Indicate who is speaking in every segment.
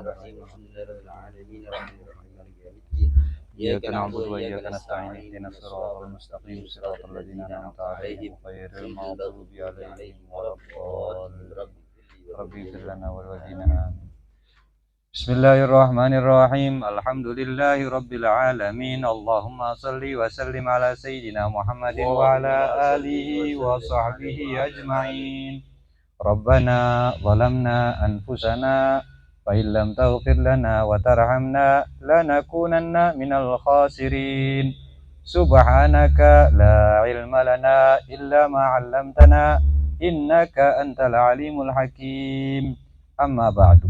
Speaker 1: الرحيم الحمد لله رب العالمين الرحمن الرحيم مالك يوم الدين إياك نعبد وإياك نستعين اهدنا الصراط المستقيم صراط الذين أنعمت عليهم غير المغضوب عليهم ولا الضالين ربي اغفر لنا ولوالدينا آمين. Bismillahirrahmanirrahim. Alhamdulillahi rabbil alamin. Allahumma salli wa sallim ala sayyidina Muhammadin wa ala alihi wa sahbihi ajma'in. Rabbana zalamna anfusana fa illam taghfir lana wa tarhamna lanakunanna minal khasirin. Subhanaka la ilma lana illa ma 'allamtana innaka antal alimul hakim. Amma ba'du.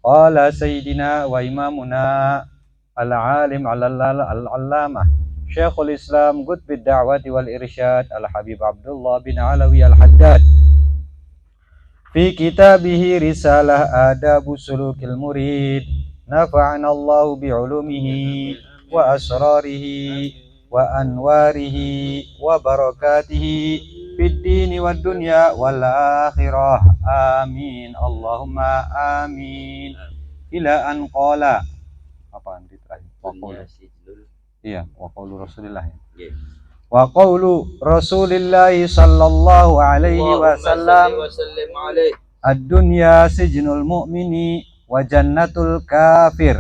Speaker 1: Qala sayyidina wa imamuna al-alim al-allamah Syekhul Islam Qutbid Da'wati wal Irsyad Al-Habib Abdullah bin Alawi Al-Haddad fi kitabihi Risalah Adabu Sulukil Murid, nafa'ana Allahu bi'ulumihi wa asrarihi wa anwarihi wa barakatihi fid dini wad dunya wal akhirah. Amin. Allahumma amin. Ila an qala. Apaan di terakhir? Wa qulu. Iya, wa qulu Rasulillah. Wa qulu Rasulillah sallallahu alaihi wasallam. Ad-dunya sijnul mu'mini wa jannatul kafir.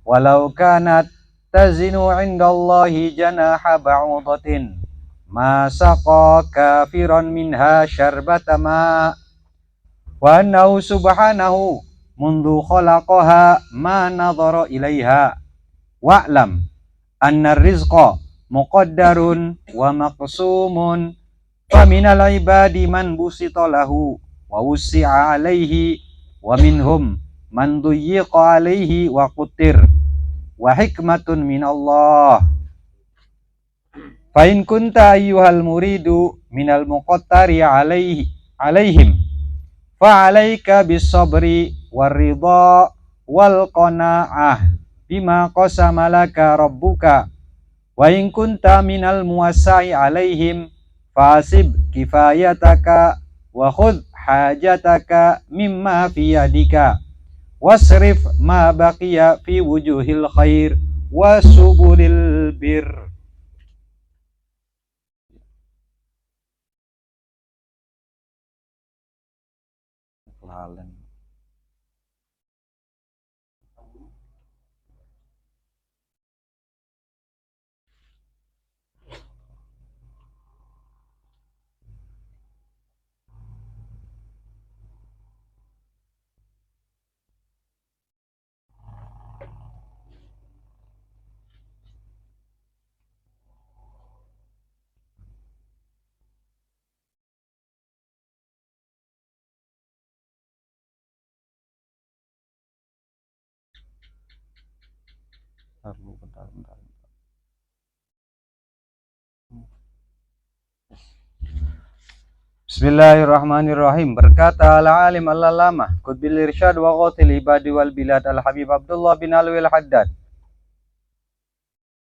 Speaker 1: Walau kanat tazinu 'indallahi janaha ba'udatin ma saqa kafiran minha syarbata ma wa annahu subhanahu mundu khalaqaha ma nadhara ilaiha wa'lam anna rizqa muqaddarun wa maqsumun fa minal ibadi man busita lahu wa wusi'a alaihi wa minhum man duyyiqa alaihi wa qutir wa hikmatun minallah. Fa in kunta ayyuhal muridu minal muqattari alaihim fa alaika bis sabri war ridha wal qanaah bima qasama laka rabbuka wa in kunta minal muwassai alaihim fasib kifayataka wa khudh hajataka mimma fi yadika wasrif ma baqiya fi wujuhil khair wa subulil bir. Lalen. Bentar. Bismillahirrahmanirrahim. Berkata al-alim al-allamah Qutbil Irsyad wa Ghathil Ibadi wal Bilad Al-Habib Abdullah bin Alawi Al-Haddad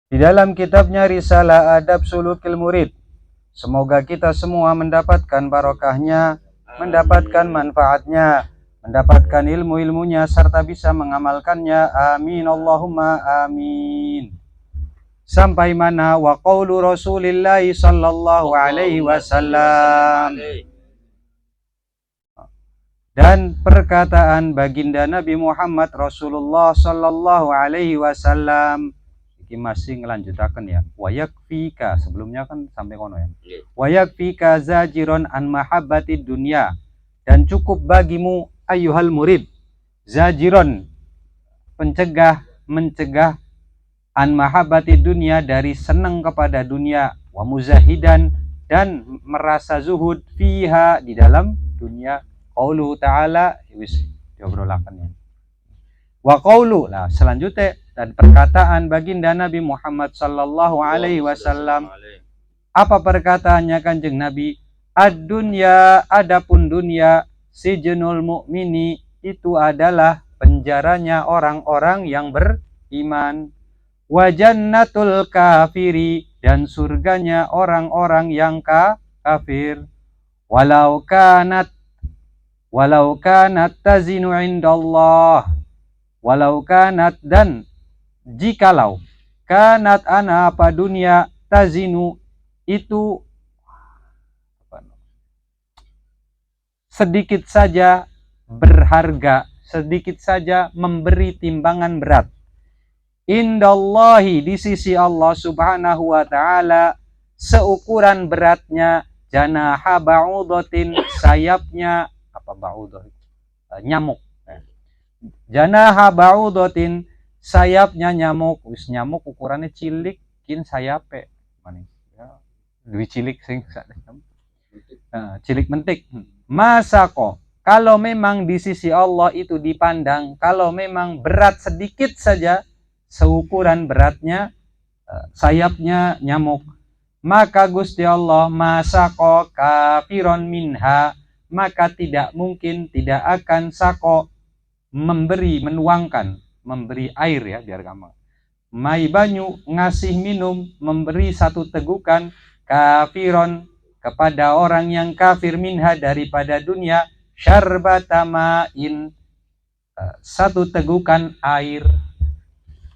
Speaker 1: di dalam kitabnya Risalah Adab Sulukil Murid. Semoga kita semua mendapatkan barokahnya, mendapatkan manfaatnya, mendapatkan ilmu-ilmunya serta bisa mengamalkannya. Amin Allahumma amin. Sampai mana wa qaulu Rasulillah sallallahu alaihi wasallam, dan perkataan baginda Nabi Muhammad Rasulullah sallallahu alaihi wasallam. Iki masih ngelanjutaken ya. Wa yakfika, sebelumnya kan sampai kono ya. Wa yakfika zajiron an mahabbati dunya, dan cukup bagimu ayyuhal murid, zajiron, mencegah an mahabbati dunia, dari senang kepada dunia, wa muzahidan, dan merasa zuhud fiha, di dalam dunia. Qauluhu ta'ala, wis diobrolaken ya. Wa qaulu, lah selanjutnya, dan perkataan baginda Nabi Muhammad sallallahu alaihi wasallam. Apa perkataannya Kanjeng Nabi? Ad-dunya, adapun dunia, sijnul mu'mini, itu adalah penjaranya orang-orang yang beriman. Wa jannatul kafiri, dan surganya orang-orang yang kafir. Walau kanat tazinu indallah, walau kanat, dan jikalau kanat ana apa dunia tazinu itu sedikit saja berharga, sedikit saja memberi timbangan berat. Indallahi, di sisi Allah subhanahu wa ta'ala, seukuran beratnya janaha ba'udatin, sayapnya apa ba'udah, nyamuk. Janaha ba'udatin, sayapnya nyamuk. Wis nyamuk ukurannya cilik, kin sayape manis ya, lebih cilik sing cilik mentik. Masako, kalau memang di sisi Allah itu dipandang, kalau memang berat sedikit saja seukuran beratnya sayapnya nyamuk, maka Gusti Allah masako kafiron minha, maka tidak mungkin, tidak akan sako memberi, menuangkan, memberi air ya biar gampang, mai banyu, ngasih minum, memberi satu tegukan kafiron kepada orang yang kafir minha daripada dunia, syarbatamain, satu tegukan air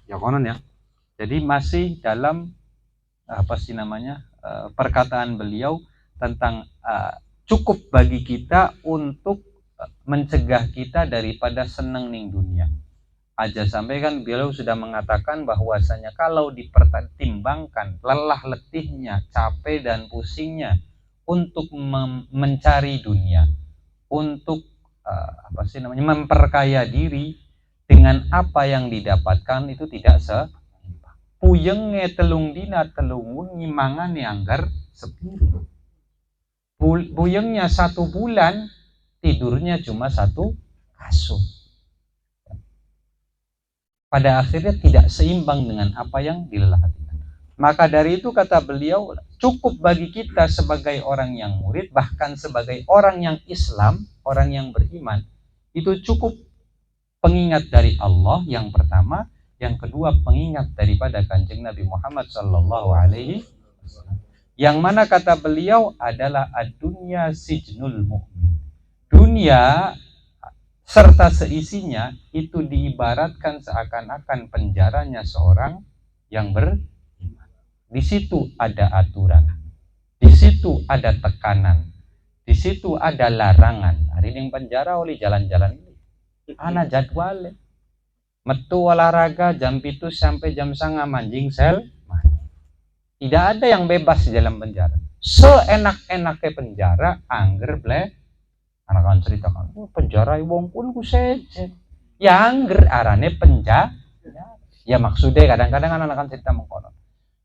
Speaker 1: ya konon ya. Jadi masih dalam apa sih namanya perkataan beliau tentang cukup bagi kita untuk mencegah kita daripada seneng ning dunia aja, sampai kan beliau sudah mengatakan bahwasanya kalau dipertimbangkan lelah letihnya, capek dan pusingnya untuk mencari dunia, untuk apa sih namanya memperkaya diri dengan apa yang didapatkan, itu tidak puyenge telung dina telung wengi mangane anggar sepiro. Puyengnya 1 bulan, tidurnya cuma 1 kasur. Pada akhirnya tidak seimbang dengan apa yang dilelahkan. Maka dari itu kata beliau, cukup bagi kita sebagai orang yang murid, bahkan sebagai orang yang Islam, orang yang beriman, itu cukup pengingat dari Allah yang pertama, yang kedua pengingat daripada Kanjeng Nabi Muhammad sallallahu alaihi wasallam. Yang mana kata beliau adalah ad-dunya sijnul mu'min. Dunia serta seisinya itu diibaratkan seakan-akan penjaranya seorang yang beriman. Di situ ada aturan, di situ ada tekanan, di situ ada larangan. Hari ini yang penjara oleh jalan-jalan ini, ana jadwal, metu olahraga jam 7 sampai jam 9 manjing sel. Tidak ada yang bebas di dalam penjara. Seenak-enaknya penjara, angger ble. Anak-anak ceritakan, penjara wong pun ku sejen. Ya angger arane penjara. Ya maksudnya kadang-kadang anak-anak cerita mengkonon.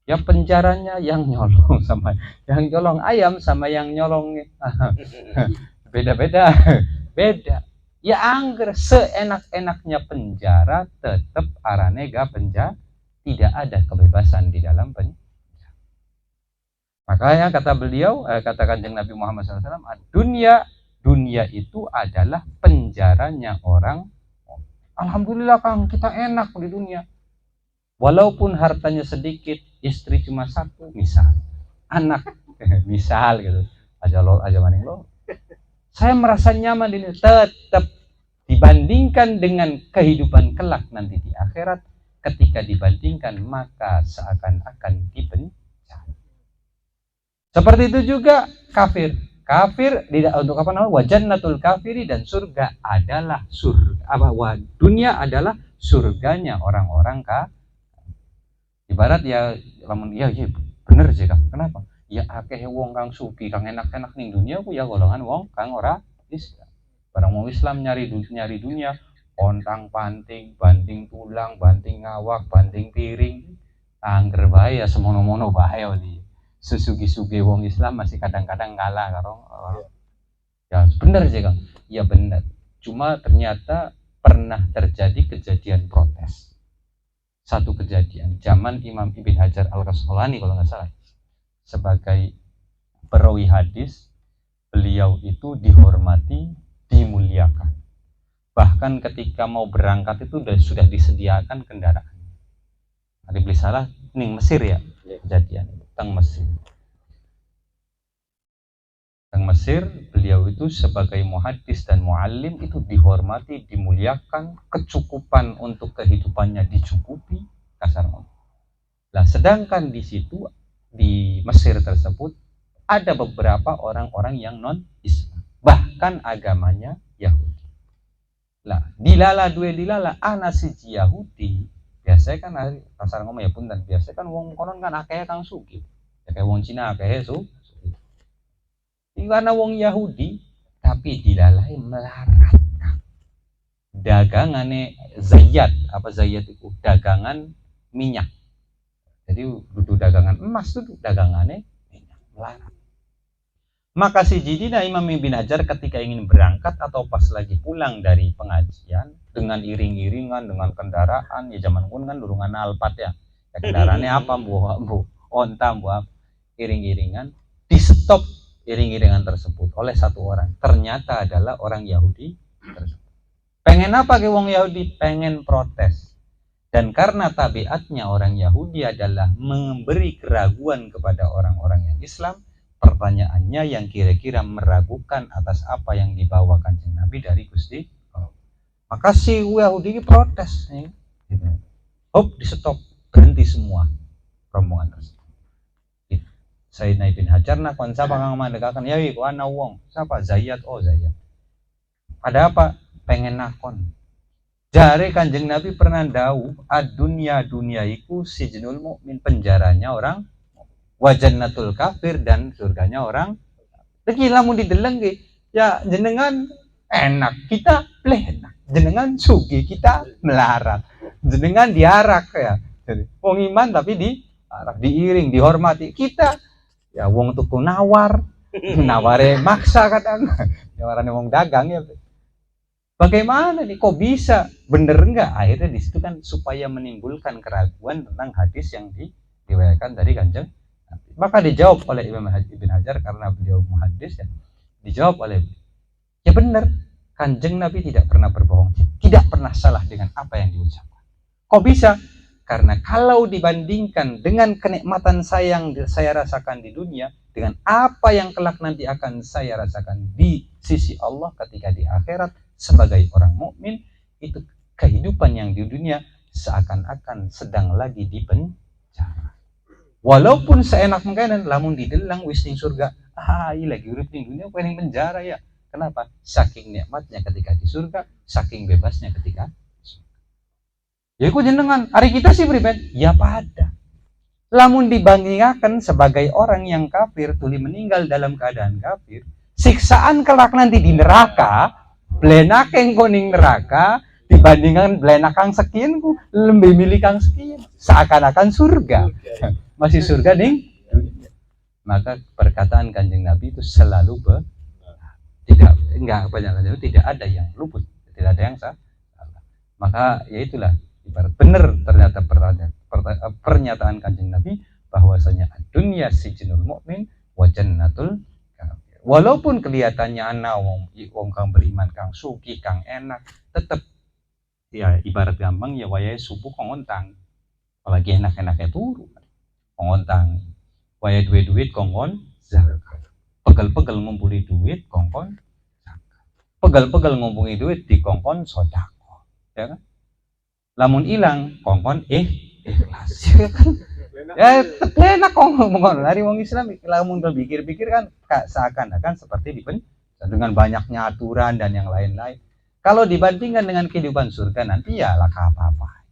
Speaker 1: Ya penjaranya yang nyolong sama yang nyolong ayam sama yang nyolong beda-beda. Beda. Ya angger seenak-enaknya penjara tetap arane ga penjara. Tidak ada kebebasan di dalam penjara. Makanya kata beliau, kata Kanjeng Nabi Muhammad SAW, dunia itu adalah penjaranya orang. Alhamdulillah Kang, kita enak di dunia. Walaupun hartanya sedikit, istri cuma 1, misal, anak, misal gitu. Aja maning lo. Saya merasa nyaman di dunia, tetap dibandingkan dengan kehidupan kelak nanti di akhirat, ketika dibandingkan maka seakan-akan dibenci. Seperti itu juga kafir. Kafir untuk apa namanya? Wajannatul kafiri, dan surga adalah dunia adalah surganya orang-orang kafir. Ibarat ya lamun ya bener sih Kang. Kenapa? Ya akeh wong kang suki, kang enak-enak ning dunia ku ya golongan wong kang ora Islam. Barang wong Islam nyari dunia, ontang panting, banting tulang, banting ngawak, banting piring, angger bae ya semono-mono bae oli. Sesugi-sugi wong Islam masih kadang-kadang kalah karo ya bener sih Kang. Ya bener. Cuma ternyata pernah terjadi kejadian protes. Satu kejadian zaman Imam Ibn Hajar Al-Asqalani kalau nggak salah, sebagai perawi hadis, beliau itu dihormati, dimuliakan. Bahkan ketika mau berangkat itu sudah disediakan kendaraan. Ada beli salah ning Mesir ya kejadian tentang Mesir. Teng Mesir, beliau itu sebagai muhaddis dan muallim itu dihormati, dimuliakan, kecukupan untuk kehidupannya dicukupi, kasar ngomong. Nah, sedangkan di situ di Mesir tersebut ada beberapa orang-orang yang non Islam, bahkan agamanya Yahudi. Lah, dilala dua dilala ana siji Yahudi, biasanya kan kasar ngomong ya punten, biasanya kan wong konon kan akeh kang sugih. Ya kayak wong Cina akeh su. Karena wong Yahudi tapi dilalai melarat. Dagangane Zayyat, apa Zayyat itu? Dagangan minyak. Jadi duduk dagangan emas itu dagangannya minyak, melarat. Maka si Jidina Imam Ibn Hajar ketika ingin berangkat atau pas lagi pulang dari pengajian dengan iring-iringan, dengan kendaraan, ya zaman kun kan durungan alpat ya. Ya kendaraannya apa bu onta bu iring-iringan, di stop iring-iringan tersebut oleh satu orang. Ternyata adalah orang Yahudi tersebut. Pengen apa ke wong Yahudi? Pengen protes. Dan karena tabiatnya orang Yahudi adalah memberi keraguan kepada orang-orang yang Islam, pertanyaannya yang kira-kira meragukan atas apa yang dibawa Kanjeng Nabi dari Gusti Allah. Maka si Yahudi protes, ya. Hop, di stop, berhenti semua rombongan tersebut. Sayyidina Ibn Hajar nak kon sapa kang mandekaken ya iku ana wong sapa Zayyat, oh Zayyat. Ada apa? Pengen nakon. Jare Kanjeng Nabi pernah dawuh, dunia iku sijnul mukmin, penjaranya orang, wa jannatul kafir, dan surganya orang. Lagi lamun dideleng ge, ya jenengan enak, kita enak. Jenengan sugih, kita melarat. Jenengan diarak ya. Jadi wong iman tapi diarak, diiring, dihormati. Kita ya wong tuku nawar, naware maksa kadang. Nawarane wong dagang ya. Bagaimana nih, kok bisa, bener enggak? Akhirnya di situ kan supaya menimbulkan keraguan tentang hadis yang diriwayatkan dari Kanjeng Nabi. Maka dijawab oleh Imam Ibn Hajar karena beliau muhaddis ya. Dijawab oleh ya benar, Kanjeng Nabi tidak pernah berbohong, tidak pernah salah dengan apa yang diucapkan. Kok bisa? Karena kalau dibandingkan dengan kenikmatan yang saya rasakan di dunia dengan apa yang kelak nanti akan saya rasakan di sisi Allah ketika di akhirat, sebagai orang mukmin itu kehidupan yang di dunia seakan-akan sedang lagi di penjara. Walaupun seenak mengkenen lamun didelang wis ning surga, lagi urip ning dunia kok ning penjara ya. Kenapa? Saking nikmatnya ketika di surga, saking bebasnya ketika ya iku jenengan hari kita sih pribadi ya pada. Lamun dibandingkan sebagai orang yang kafir tuli meninggal dalam keadaan kafir, siksaan kelak nanti di neraka blenak yang kuning neraka dibandingkan blenak kang sekian ku lebih milih kang sekian, seakan-akan surga masih surga nih. Maka perkataan Kanjeng Nabi itu selalu tidak ada yang luput, tidak ada yang salah. Maka ya itulah ibarat benar ternyata pernyataan Kanjeng Nabi bahwasanya dunia sijnul mukmin wa jannatul. Walaupun kelihatannya ana wong kang beriman, kang suki, kang enak, tetap ya ibarat gampang ya wayahe subuh kongontang. Apalagi enak-enaknya turu. Kongontang. Wayahe duit kongkon zakat. Pegel-pegel ngumpuli duit kongkon zakat. Pegel-pegel ngumpuli duit di kongkon sedekah. Ya kan? Lamun ilang kongkon ikhlas. Ya kan? Ya enak kok ngomong dari wong Islam. Lamun berpikir-pikir kan seakan-akan seperti dengan banyaknya aturan dan yang lain-lain. Kalau dibandingkan dengan kehidupan surga nanti ya lah apa-apa.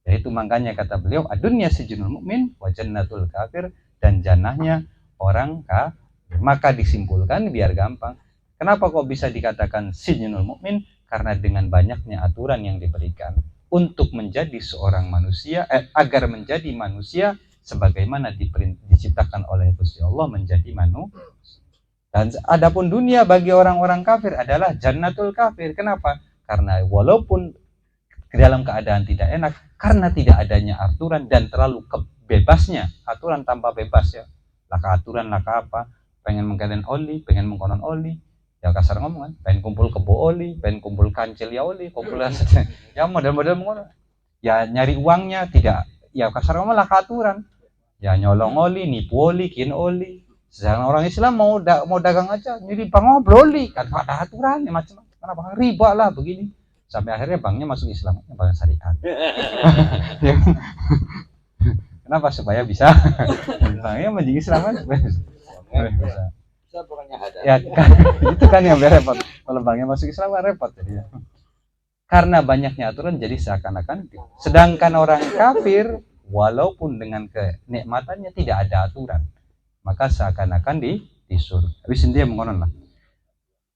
Speaker 1: Yaitu makanya kata beliau, dunia sijnul mukmin wa jannatul kafir, dan jannahnya orang kafir. Maka disimpulkan biar gampang. Kenapa kok bisa dikatakan sijnul mukmin? Karena dengan banyaknya aturan yang diberikan untuk menjadi seorang manusia, agar menjadi manusia sebagaimana diciptakan oleh Gusti Allah menjadi manusia. Dan adapun dunia bagi orang-orang kafir adalah jannatul kafir. Kenapa? Karena walaupun dalam keadaan tidak enak, karena tidak adanya aturan dan terlalu bebasnya aturan tanpa bebas ya. Laka aturan laka apa? Pengen mengkenen oli, pengen mengkonon oli. Ya kasar ngomong kan, pengen kumpul kebo oli, pengen kumpul kancil ya oli, kumpulan ya model-model ngono. Ya nyari uangnya tidak, ya kasar ngomong laka aturan. Ya nyolong oli, nipu oli, kin oli, Sedangkan orang Islam mau dagang aja, jadi bang boleh kan ada aturannya macam-macam. Kenapa riba lah begini? Sampai akhirnya banknya masuk Islam, bank syariah. Kenapa? Supaya bisa banknya menjadi Islam kan supaya bisa. Ya kan, itu kan yang repot. Kalau banknya masuk Islam kan repot jadi. Karena banyaknya aturan jadi seakan-akan. Sedangkan orang kafir walaupun dengan kenikmatannya tidak ada aturan, maka seakan-akan disuruh. Habis dia mengonon lah.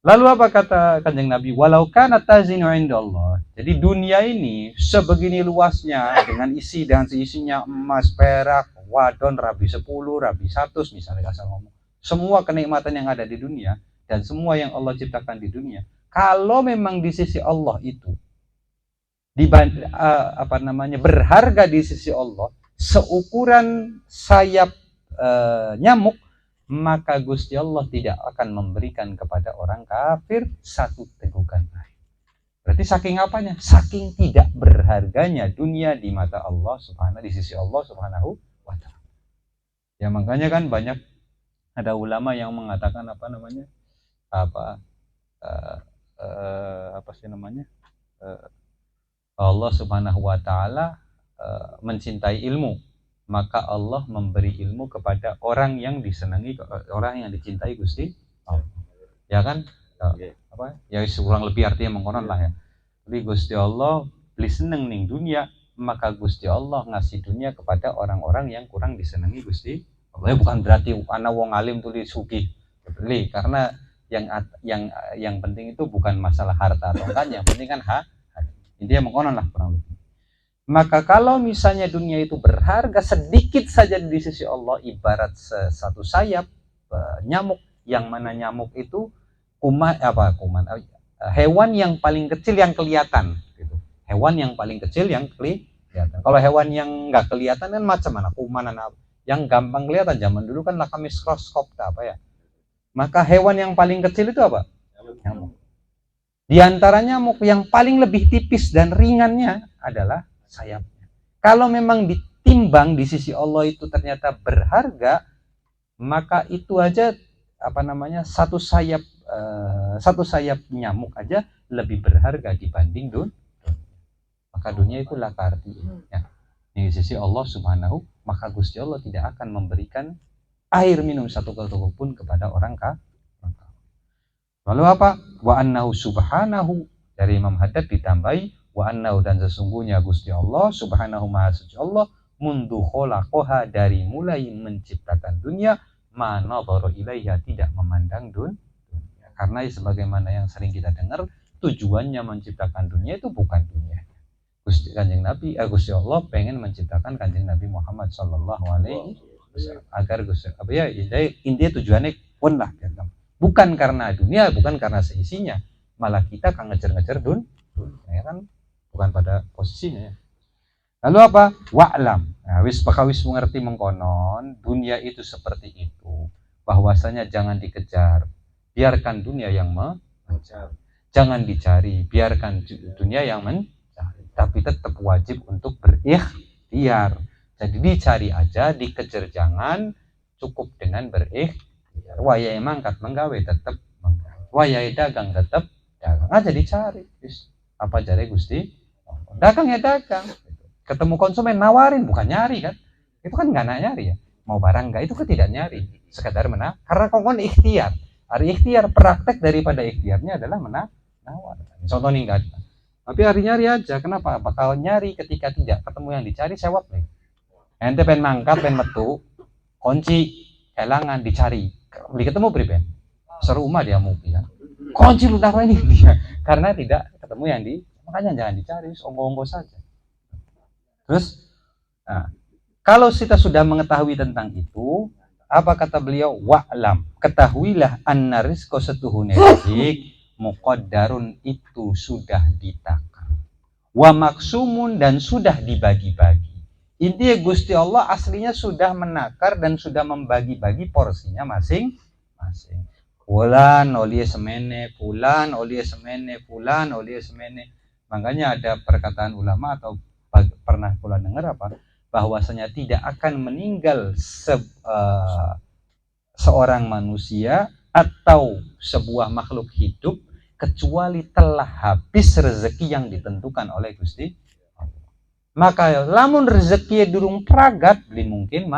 Speaker 1: Lalu apa kata Kanjeng Nabi? Walau kana tazinu indallah. Jadi dunia ini sebegini luasnya dengan isi dan seisinya emas, perak, wadon, rabi 10, rabi 100 misalnya asal ngomong. Semua kenikmatan yang ada di dunia dan semua yang Allah ciptakan di dunia, kalau memang di sisi Allah itu berharga di sisi Allah seukuran sayap nyamuk, maka Gusti Allah tidak akan memberikan kepada orang kafir satu tegukan air. Berarti saking apanya? Saking tidak berharganya dunia di mata Allah Subhanahu, di sisi Allah Subhanahu wa taala. Ya makanya kan banyak ada ulama yang mengatakan Allah Subhanahu wa taala mencintai ilmu, maka Allah memberi ilmu kepada orang yang disenangi, orang yang dicintai Gusti Allah. Ya kan? Ya kurang lebih artinya mengkonon lah ya. Jadi Gusti Allah beli seneng ning dunia, maka Gusti Allah ngasih dunia kepada orang-orang yang kurang disenangi Gusti Allah. Bukan berarti ana wong alim tulis sugih. Beli karena yang penting itu bukan masalah harta atau enggak, yang penting kan intinya mengkonon lah kurang lebih. Maka kalau misalnya dunia itu berharga sedikit saja di sisi Allah, ibarat satu sayap nyamuk, yang mana nyamuk itu hewan yang paling kecil yang kelihatan gitu. Hewan yang paling kecil yang kelihatan. Kalau hewan yang nggak kelihatan kan macam mana kuman apa. Yang gampang kelihatan zaman dulu kan pakai mikroskop apa ya. Maka hewan yang paling kecil itu apa? Nyamuk. Di antara nyamuk yang paling lebih tipis dan ringannya adalah sayapnya. Kalau memang ditimbang di sisi Allah itu ternyata berharga, maka itu aja satu sayap nyamuk aja lebih berharga dibanding dunia. Maka dunia itulah artinya. Di sisi Allah Subhanahu, maka Gusti Allah tidak akan memberikan air minum satu ketuk pun kepada orang kafir. Lalu apa? Wa annahu subhanahu, dari Imam Haddad ditambahi wa annahu, dan sesungguhnya Gusti Allah Subhanahu maha suci Allah, mundu khalaqaha, dari mulai menciptakan dunia, ma nadhara ilaiha, tidak memandang dunia. Karena sebagaimana yang sering kita dengar, tujuannya menciptakan dunia itu bukan dunia. Gusti Allah pengen menciptakan Kanjeng Nabi Muhammad sallallahu alaihi wasallam agar intinya tujuannya pun lah bukan karena dunia, bukan karena seisinya, malah kita kan ngejar-ngejar dunia ya kan, bukan pada posisinya. Lalu apa? Wa'lam. Nah, wis mengerti mengkonon dunia itu seperti itu, bahwasanya jangan dikejar, biarkan dunia yang mencari. Jangan dicari, biarkan dunia yang mencari. Tapi tetap wajib untuk berikhtiar. Jadi dicari aja, dikejar jangan, cukup dengan berikhtiar. Wayai mangkat menggawe tetap menggawe, wayai dagang tetap dagang aja dicari. Apa jare Gusti? Dagang ya dagang. Ketemu konsumen nawarin, bukan nyari kan? Itu kan nggak nyari ya. Mau barang nggak, itu kan tidak nyari, sekedar karena kongkon ikhtiar. Hari ikhtiar, praktek daripada ikhtiarnya adalah menawar. Contoh nih enggak. Tapi hari nyari aja. Kenapa? Bakal nyari ketika tidak ketemu yang dicari, sewot nih. Ente pengen mangkat, pengen metu, kunci kelangan dicari. Beli ketemu priben. Serumah dia mungkin kan. Kunci lu taruh ini dia. Karena tidak ketemu yang makanya jangan dicari, onggo-onggo saja. Terus, kalau kita sudah mengetahui tentang itu, apa kata beliau? Wa'lam, ketahuilah anna rizqa setuhune rizq muqaddarun, itu sudah ditakar. Wa maksumun, dan sudah dibagi-bagi. Intinya Gusti Allah aslinya sudah menakar dan sudah membagi-bagi porsinya masing-masing. Fulan olie semene, fulan olie semene, fulan olie semene. Makanya ada perkataan ulama, atau pernah pula dengar bahwasanya tidak akan meninggal seorang manusia atau sebuah makhluk hidup kecuali telah habis rezeki yang ditentukan oleh Gusti Allah. Maka lamun rezeki durung pragat beli mungkin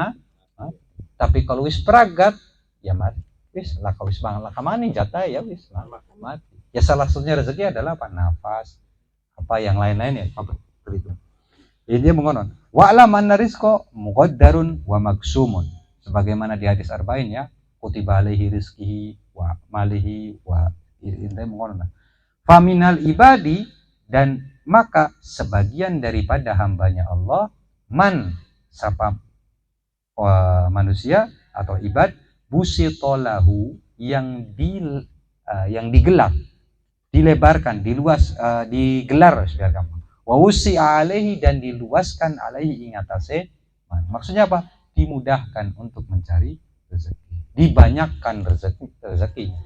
Speaker 1: tapi kalau wis pragat ya mati wis lah wis bang lah kamani jatah ya wis mati. Ya salah satunya rezeki adalah apa? Nafas, apa yang lain-lain ya apa itu. Jadi dia mengonon wa'lam anna rizqa muqaddarun wa maksumun, sebagaimana di hadis arba'in ya, kutiba alaihi rizqihi wa malihi wa intai mengonon faminal ibadi, dan maka sebagian daripada hambanya Allah man sapa manusia atau ibad busitolahu yang digelar, dilebarkan, digelar biar gampang. Wa wusi'a alaihi, dan diluaskan alaihi ingatase. Maksudnya apa? Dimudahkan untuk mencari rezeki, dibanyakkan rezekinya.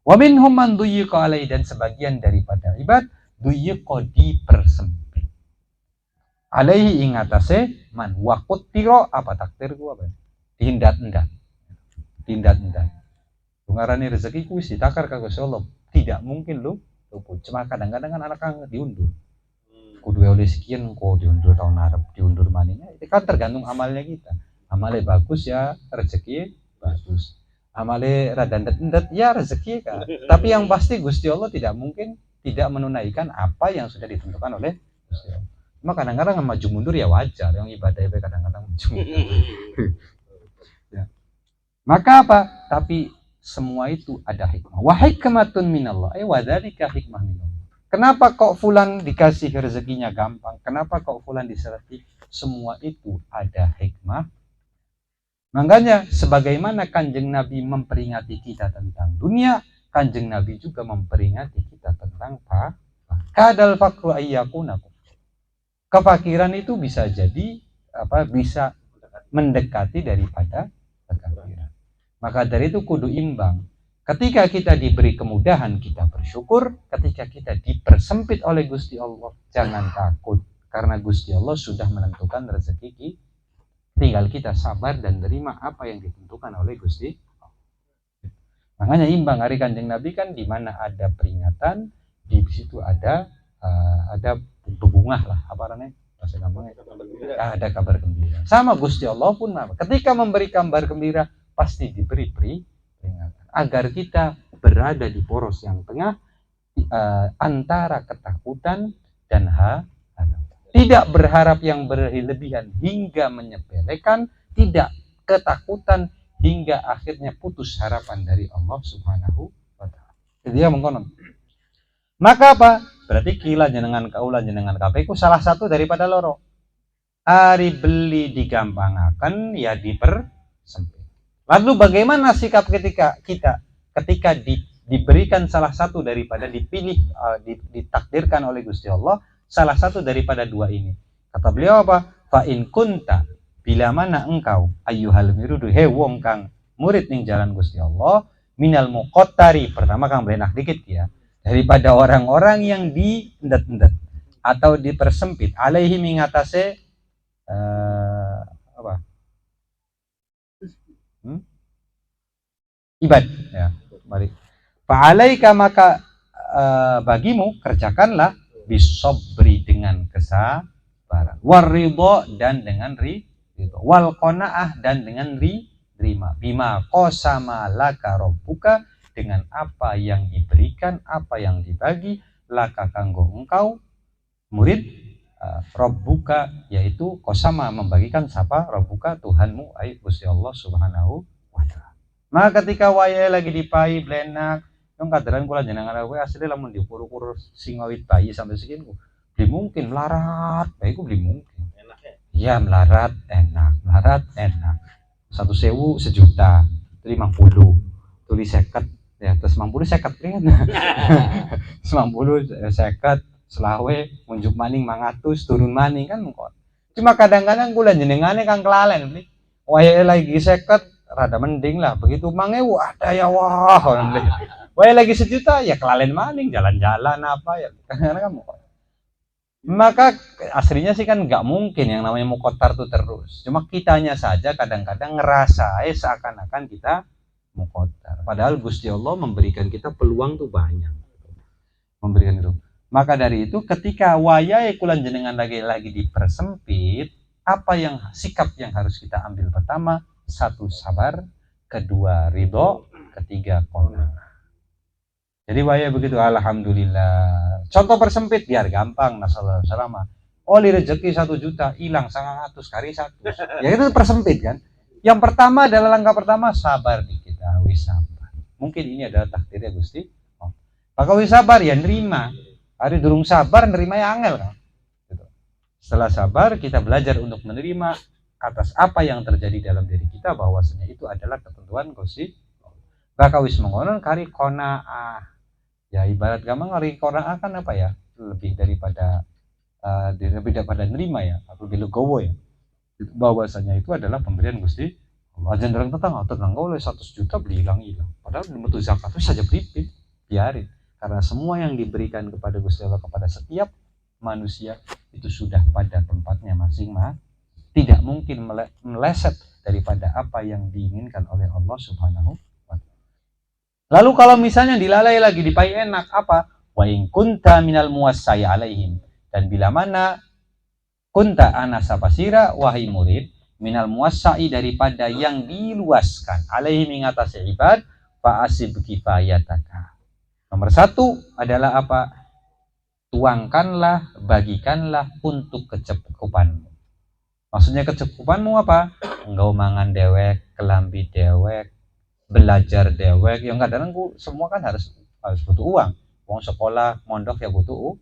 Speaker 1: Wa minhum man duyyiqa alaihi, dan sebagian daripada ibad duyyiqa dipersempit. Alaihi ingatase man wa qutiro, apa takdirku apa? Dihindat-hindat. Tungarane rezeki ku wis ditakar kanggo Allah. Tidak mungkin lo luput. Cuma kadang-kadang kan anak kang diundur. Kudu oleh sekian kok diundur tahun arep, diundur manehnya. Itu kan tergantung amalnya kita. Amalnya bagus ya rezeki bagus. Amalnya rada ndet-ndet ya rezeki kan. Tapi yang pasti Gusti Allah tidak mungkin tidak menunaikan apa yang sudah ditentukan oleh Gusti Allah. Cuma kadang-kadang maju mundur ya wajar, yang ibadah kadang-kadang maju mundur. Ya. Maka apa? Tapi semua itu ada hikmah. Wa hikmatun minallah. Wa dzalika hikmah minallah. Kenapa kok fulan dikasih rezekinya gampang? Kenapa kok fulan diserti? Semua itu ada hikmah. Makanya sebagaimana Kanjeng Nabi memperingati kita tentang dunia, Kanjeng Nabi juga memperingati kita tentang kadal fakru ayyakunakum. Kefakiran itu bisa jadi bisa mendekati daripada kekafiran. Maka dari itu kudu imbang. Ketika kita diberi kemudahan, kita bersyukur. Ketika kita dipersempit oleh Gusti Allah, jangan takut. Karena Gusti Allah sudah menentukan rezeki kita. Tinggal kita sabar dan terima apa yang ditentukan oleh Gusti Allah. Makanya imbang hari Kanjeng Nabi kan di mana ada peringatan, di situ ada bebungah lah, apa namanya? Ada kabar gembira. Sama Gusti Allah pun ketika memberi kabar gembira pasti diberi peringatan agar kita berada di poros yang tengah antara ketakutan dan tidak berharap yang berlebihan hingga menyepelekan, tidak ketakutan hingga akhirnya putus harapan dari Allah Subhanahu wa taala. Jadi dia mengkonon. Maka apa? Berarti kila jenengan kaula jenengan kabeh ku salah satu daripada loro. Ari beli digampangaken ya dipersempit. Lalu bagaimana sikap ketika diberikan salah satu daripada dipilih ditakdirkan oleh Gusti Allah salah satu daripada dua ini? Kata beliau apa? Fa in kunta, bila mana engkau ayyuhal mirudu he wong kang murid ning jalan Gusti Allah, minal muqattari, pertama kang benak dikit ya, daripada orang-orang yang diendet-endet atau dipersempit alaihi mingatase ibad ya, mari fa'alaika, maka bagimu kerjakanlah bisobri, dengan kesabaran, waridho, dan dengan ridho, wal qanaah, dan dengan terima, bima qasama laka rabbuka, dengan apa yang diberikan, apa yang dibagi laka kanggo engkau murid rabbuka, yaitu qasama membagikan sapa rabbuka Tuhanmu ai Gusti Allah Subhanahu wa taala. Maka ketika waya lagi dipai blenak, yang kadaran kula jenengan kowe asli lamun diukur-ukur singawit bayi sampai segini beli mungkin melarat, bayiku beli mungkin. Enak ya? Ya melarat enak. 1.000 sejuta, 50, tulis 50 ya, terus 50 50 kan. 90 50 selawe munjuk maning 100 turun maning kan mengkon. Cuma kadang-kadang kula jenengane kang kelalen beli. Waya lagi 50 rada mending lah, begitu 5.000 ada ya wah. Wah lagi 1 juta ya kelalen maning, jalan-jalan apa ya kadang-kadang kan. Maka aslinya sih kan nggak mungkin yang namanya mukotar tuh terus. Cuma kitanya saja kadang-kadang ngerasa seakan-akan kita muqaddar. Padahal Gusti Allah memberikan kita peluang tuh banyak. Memberikan itu. Maka dari itu ketika wayahe kula jenengan lagi dipersempit, apa yang sikap yang harus kita ambil? Pertama, satu sabar, kedua ridho, ketiga qanaah. Jadi waya begitu, alhamdulillah. Contoh persempit biar gampang, nasallallahu salama. Oli rezeki 1 juta, hilang 100 kali 1. Ya itu persempit kan. Yang pertama adalah langkah pertama sabar dikit, wis sabar. Mungkin ini adalah takdirnya Gusti. Maka wis sabar ya nerima. Hari durung sabar nerima ya angel kan. Gitu. Setelah sabar kita belajar untuk menerima atas apa yang terjadi dalam diri kita, bahwasanya itu adalah ketentuan Gusti. Maka wis mengonon kari qanaah. Ya ibarat gampang kari qanaah kan apa ya? Lebih daripada nerima ya, lebih legowo ya. Bahwasanya itu adalah pemberian Gusti. Ajan derang tenang oleh 100 juta beli hilang. Padahal bentuk zakat itu saja beli biarin. Karena semua yang diberikan kepada Gusti Allah kepada setiap manusia itu sudah pada tempatnya masing-masing, tidak mungkin meleset daripada apa yang diinginkan oleh Allah Subhanahu wa ta'ala. Lalu kalau misalnya dilalai lagi, dipai enak apa? Wa in kunta minal muwassai alaihim, dan bila mana kunta anasa pasira wahai murid minal muwassai daripada yang diluaskan alaihim mengatasi ibad fa asib kifayataka. Nomor 1 adalah apa? Tuangkanlah, bagikanlah untuk kecukupanmu. Maksudnya kecukupanmu apa? Enggak mangan dewek, kelambi dewek, belajar dewek. Yang kadang semua kan harus butuh uang. Uang sekolah, mondok ya butuh uang.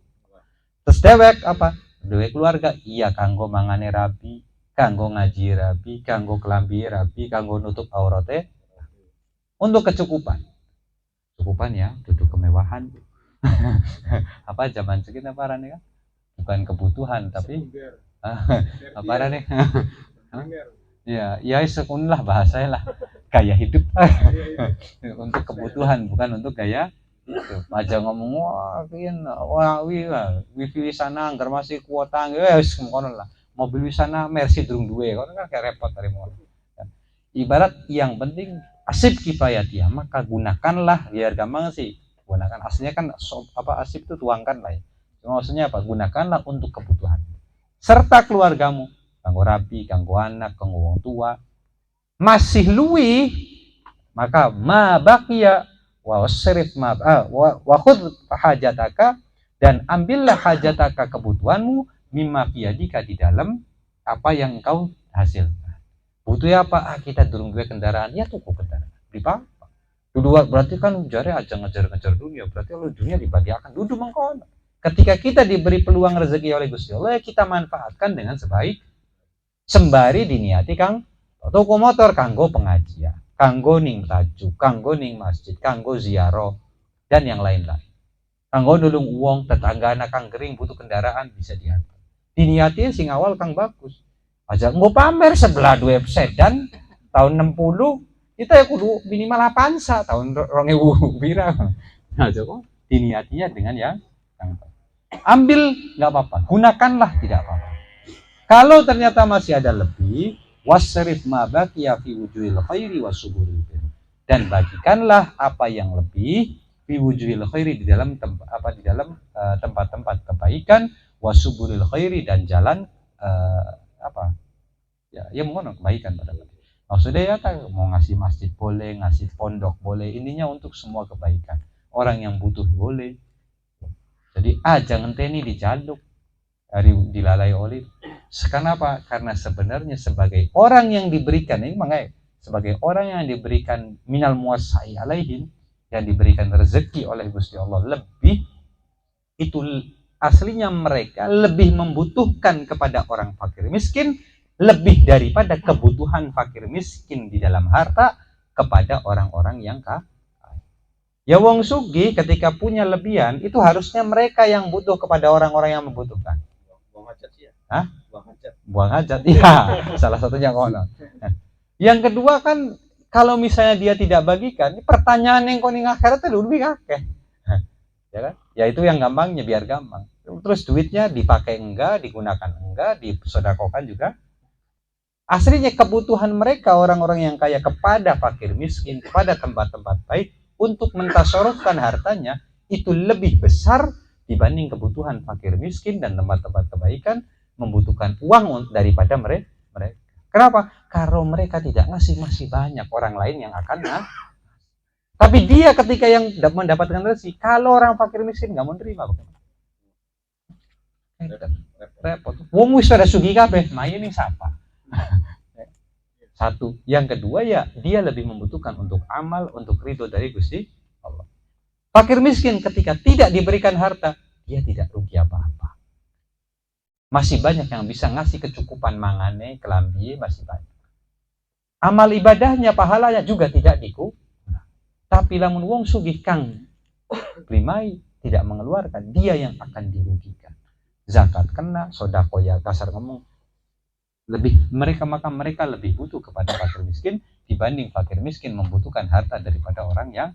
Speaker 1: Terus dewek apa? Dewek keluarga. Iya, kanggo mangane rabi, kanggo ngaji rabi, kanggo kelambi rabi, kanggo nutup aurate. Untuk kecukupan. Kecukupan ya, duduk kemewahan. Apa zaman segitu apa rane kan? Bukan kebutuhan tapi apa rane? Ya sekunlah bahasanya lah. Gaya hidup. Untuk kebutuhan bukan untuk gaya itu. Aja ngomong wifi sana anggar masih kuota wis ngono lah. Mobil wisana Mercy durung duwe kan kayak repot dari mono. Ibarat yang penting asib kifayati, maka gunakanlah biar gampang sih. Gunakan aslinya kan asib itu tuangkan lah ya. Maksudnya apa? Gunakanlah untuk kebutuhan serta keluargamu, kanggo rabi, kanggo anak, kanggo wong tua. Masih luwi maka ma baqiya wa wasrif ma wa khudh hajataka, dan ambillah hajataka kebutuhanmu mimma fiyadika di dalam apa yang engkau hasilkan. Butuh apa? Kita durung duwe kendaraan, ya tuku kendaraan. Beli apa? Duduk berarti kan jare aja ngejar dunia, berarti kalau dunia dibagiakan duduk mengkono. Ketika kita diberi peluang rezeki oleh Gusti Allah, ya kita manfaatkan dengan sebaik sembari diniati kang tuku motor kanggo pengajian, kanggo ning tajuk, kanggo ning masjid, kanggo ziarah dan yang lain-lain. Kanggo nulung uang tetangga anak kang kering butuh kendaraan bisa diantar. Diniati sing awal kang bagus. Aja nggak pamer sebelah dua sedan tahun 60 kita ya kudu minimal Avanza tahun 2000 bira. Nah kok diniatinya dengan yang ambil nggak apa-apa, gunakanlah tidak apa-apa. Kalau ternyata masih ada lebih, wasrif ma baqiya fi wujuhil khairi wasuburil bir, dan bagikanlah apa yang lebih fi wujuhil khairi di dalam tempat-tempat kebaikan, wasuburil khairi dan jalan ya mohon kebaikan pada maksudnya ya mau ngasih masjid boleh, ngasih pondok boleh, intinya untuk semua kebaikan orang yang butuh boleh. Jadi jangan teni dijaluk dari dilalai oleh. Kenapa? Karena sebenarnya sebagai orang yang diberikan ini makanya sebagai orang yang diberikan minal muwassai alaihim, yang diberikan rezeki oleh Gusti Allah lebih, itu aslinya mereka lebih membutuhkan kepada orang fakir miskin lebih daripada kebutuhan fakir miskin di dalam harta kepada orang-orang yang kaya. Ya wong sugih ketika punya lebihan itu harusnya mereka yang butuh kepada orang-orang yang membutuhkan. Buang hajat ya. Hah? Buang hajat. Iya, salah satunya kono. Yang kedua kan kalau misalnya dia tidak bagikan, pertanyaan yang koning akhirat itu lebih akeh. Ya kan? Ya itu yang gampangnya biar gampang. Terus duitnya dipakai enggak, digunakan enggak, disedekahkan juga. Aslinya kebutuhan mereka orang-orang yang kaya kepada fakir miskin, kepada tempat-tempat baik untuk mentasarufkan hartanya itu lebih besar dibanding kebutuhan fakir miskin dan tempat-tempat kebaikan membutuhkan uang daripada mereka. Kenapa? Karena mereka tidak ngasih, masih banyak orang lain yang akan tapi dia ketika yang mendapatkan rezeki, kalau orang fakir miskin nggak mau terima, repot. Wong wis pada sugih kabeh, main ini siapa? Satu. Yang kedua ya, dia lebih membutuhkan untuk amal, untuk ridho dari Gusti Allah. Fakir miskin ketika tidak diberikan harta, dia tidak rugi apa-apa. Masih banyak yang bisa ngasih kecukupan mangane, kelambi, masih banyak. Amal ibadahnya, pahalanya juga tidak diku. Tapi lamun wong sugih kang primai tidak mengeluarkan, dia yang akan dirugikan. Zakat kena, sodako ya kasar ngomong. Mereka lebih butuh kepada fakir miskin dibanding fakir miskin membutuhkan harta daripada orang yang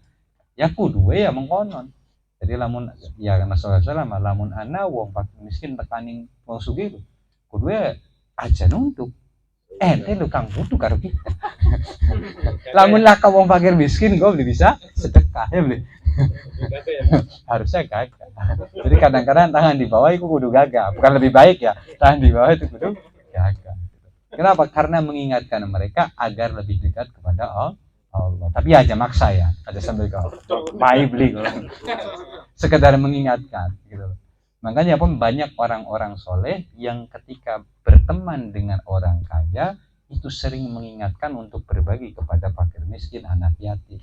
Speaker 1: ya kudu ya mengkonon. Jadi lamun ya Rasulullah lamun ana wong fakir miskin tekaning wong sugih kudu aja nuntuk. Ente lu kang butuh karo kita. Lamun laka wong fakir miskin gue bisa sedekah ya beli. Harusnya gagah. Jadi kadang-kadang tangan di bawah itu kudu gagah, bukan lebih baik ya. Tangan di bawah itu kudu gagah. Kenapa? Karena mengingatkan mereka agar lebih dekat kepada Allah. Tapi aja maksa ya, aja sambil kau mai beli sekedar mengingatkan gitu. Makanya pun banyak orang-orang soleh yang ketika berteman dengan orang kaya itu sering mengingatkan untuk berbagi kepada fakir miskin, anak yatim.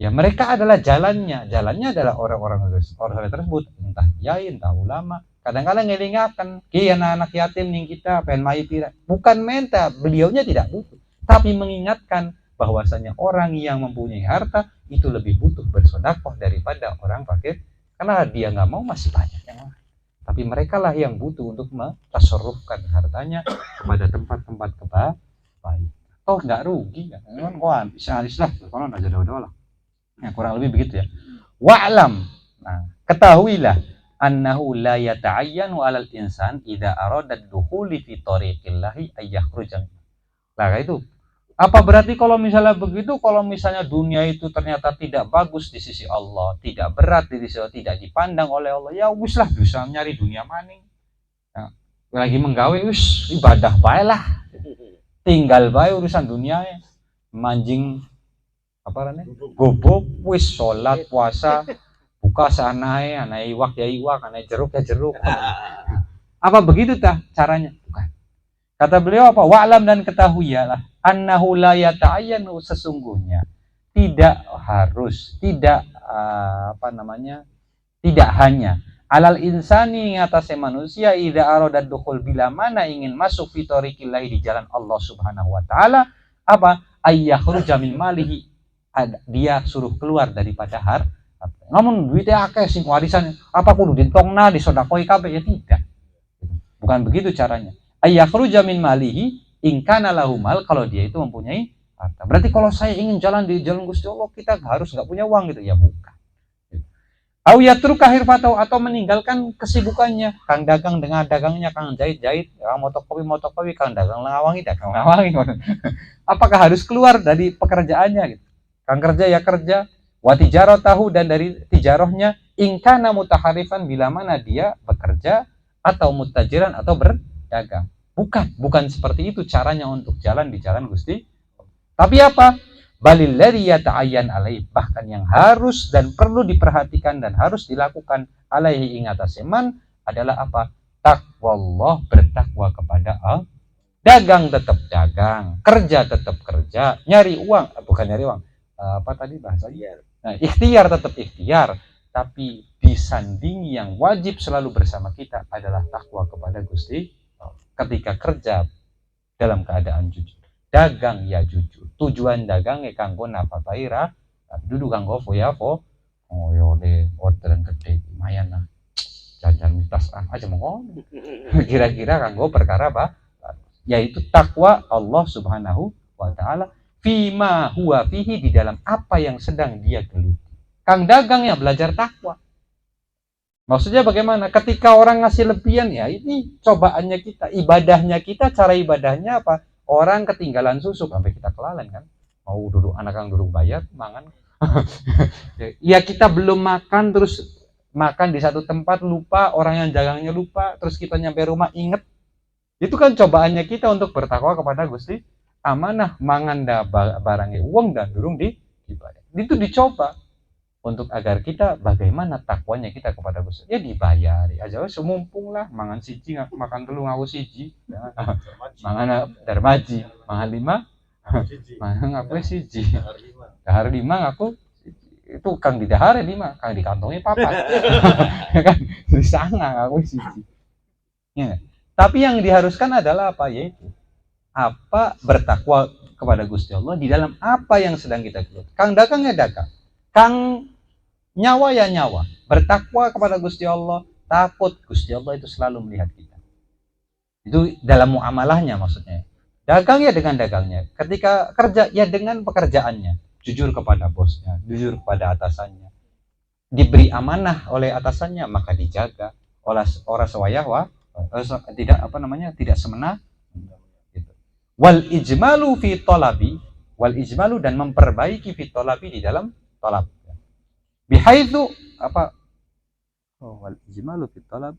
Speaker 1: Ya mereka adalah jalannya adalah orang-orang tersebut, entah kiai, entah ulama. Kadang-kadang ngelingakan, anak-anak yatim ning kita pengen mai pira. Bukan minta, beliaunya tidak butuh, tapi mengingatkan bahwasanya orang yang mempunyai harta itu lebih butuh bersedekah daripada orang fakir, karena dia nggak mau masih banyak yang lain. Tapi mereka lah yang butuh untuk mentasarrufkan hartanya kepada tempat-tempat kebaikan. Toh nggak rugi kan? Kan bisa lah, kalau aja doa lah. Ya, kurang lebih begitu ya. Wa'lam. Nah, ketahuilah annahu la yata'ayyanu 'alal insan idza arada ad-dukhuli fi tariqillahi ay yakhruja. Nah, itu apa berarti kalau misalnya begitu, kalau misalnya dunia itu ternyata tidak bagus di sisi Allah, tidak berat di sisi Allah, tidak dipandang oleh Allah, ya wis lah bisa nyari dunia maning. Nah, lagi menggawe wis ibadah bae lah. Tinggal bae urusan dunia manjing apa namanya? Gobok wis sholat puasa buka sanae anai iwak ya iwak anai jeruk ya jeruk. Apa begitu tah caranya? Bukan. Kata beliau apa? Wa'lam dan ketahuilah annahu la yata'ayyanu, sesungguhnya tidak harus, tidak tidak hanya alal insani ngatasé manusia idza arada dukhul, bila mana ingin masuk fi tariqillahi di jalan Allah Subhanahu wa taala, apa? Ayyakhruja min malihi, dia suruh keluar daripada harta. Namun duitnya akeh sing warisan apa kudu ditongna disodakoi kabeh, ya tidak. Bukan begitu caranya. Ayyakhruja min malihi in kana lahu mal, kalau dia itu mempunyai harta. Berarti kalau saya ingin jalan di jalan Gusti Allah, kita harus enggak punya uang gitu ya? Bukan. Au yatruka hirfatau, atau meninggalkan kesibukannya. Kang dagang dengan dagangnya, kang jahit-jahit, kang motokopi, kang dagang ngawangi. Apakah harus keluar dari pekerjaannya gitu? Kang kerja ya kerja, wa tijaratahu, dan dari tijarahnya, ingkana mutaharifan, bila mana dia bekerja atau mutajiran atau berdagang. Bukan seperti itu caranya untuk jalan di jalan Gusti. Tapi apa? Balil ladzi yata'ayyan alaihi, bahkan yang harus dan perlu diperhatikan dan harus dilakukan alaihi ing atase man adalah apa? Taqwallah, bertakwa kepada Allah. Dagang tetap dagang, kerja tetap kerja, nyari uang bukan nyari uang. Apa tadi bahasanya? Nah, ikhtiar tetap ikhtiar, tapi disandingi yang wajib selalu bersama kita adalah takwa kepada Gusti. Ketika kerja dalam keadaan jujur, dagang ya jujur, tujuan dagang ya kanggo napa baira, duduk kanggo foya-fo, oh yo de orderan gede lumayan lah, jajan mitas aja mau kira-kira kanggo perkara apa? Yaitu takwa Allah Subhanahu wa taala fima huwa fihi, di dalam apa yang sedang dia geluti. Kang dagang ya belajar takwa. Maksudnya bagaimana? Ketika orang ngasih lebihan, ya ini cobaannya kita, ibadahnya kita, cara ibadahnya apa? Orang ketinggalan susu sampai kita kelalen kan. Mau duduk anak yang duduk bayar mangan. Ya kita belum makan terus makan di satu tempat lupa, orang yang jagangnya lupa, terus kita nyampe rumah inget. Itu kan cobaannya kita untuk bertakwa kepada Gusti. Amanah mangan dah barangnya uang dan durung dibayar. Itu dicoba untuk agar kita bagaimana takwanya kita kepada Gusti. Ya dibayari aja semumpung lah mangan siji makan telu ngaku siji. Ya. Mangan darmaji, mangan 5 mangan ngaku siji. Dahar 5 ngaku itu kang di dahar 5, kang di kantongnya papat. Ya kan di sana ngaku siji. Ya. Tapi yang diharuskan adalah apa? Yaitu apa bertakwa kepada Gusti Allah di dalam apa yang sedang kita gelut. Kang dagang ya dagang. Kang nyawa ya nyawa, bertakwa kepada Gusti Allah, takut Gusti Allah itu selalu melihat kita. Itu dalam muamalahnya maksudnya. Dagang ya dengan dagangnya, ketika kerja ya dengan pekerjaannya, jujur kepada bosnya, jujur kepada atasannya. Diberi amanah oleh atasannya maka dijaga. Orang sewayah tidak tidak semena. Wal ijmalu fi talabi, wal ijmalu dan memperbaiki fi talabi di dalam talab. Bihaitsu apa wal ijmalu fi talab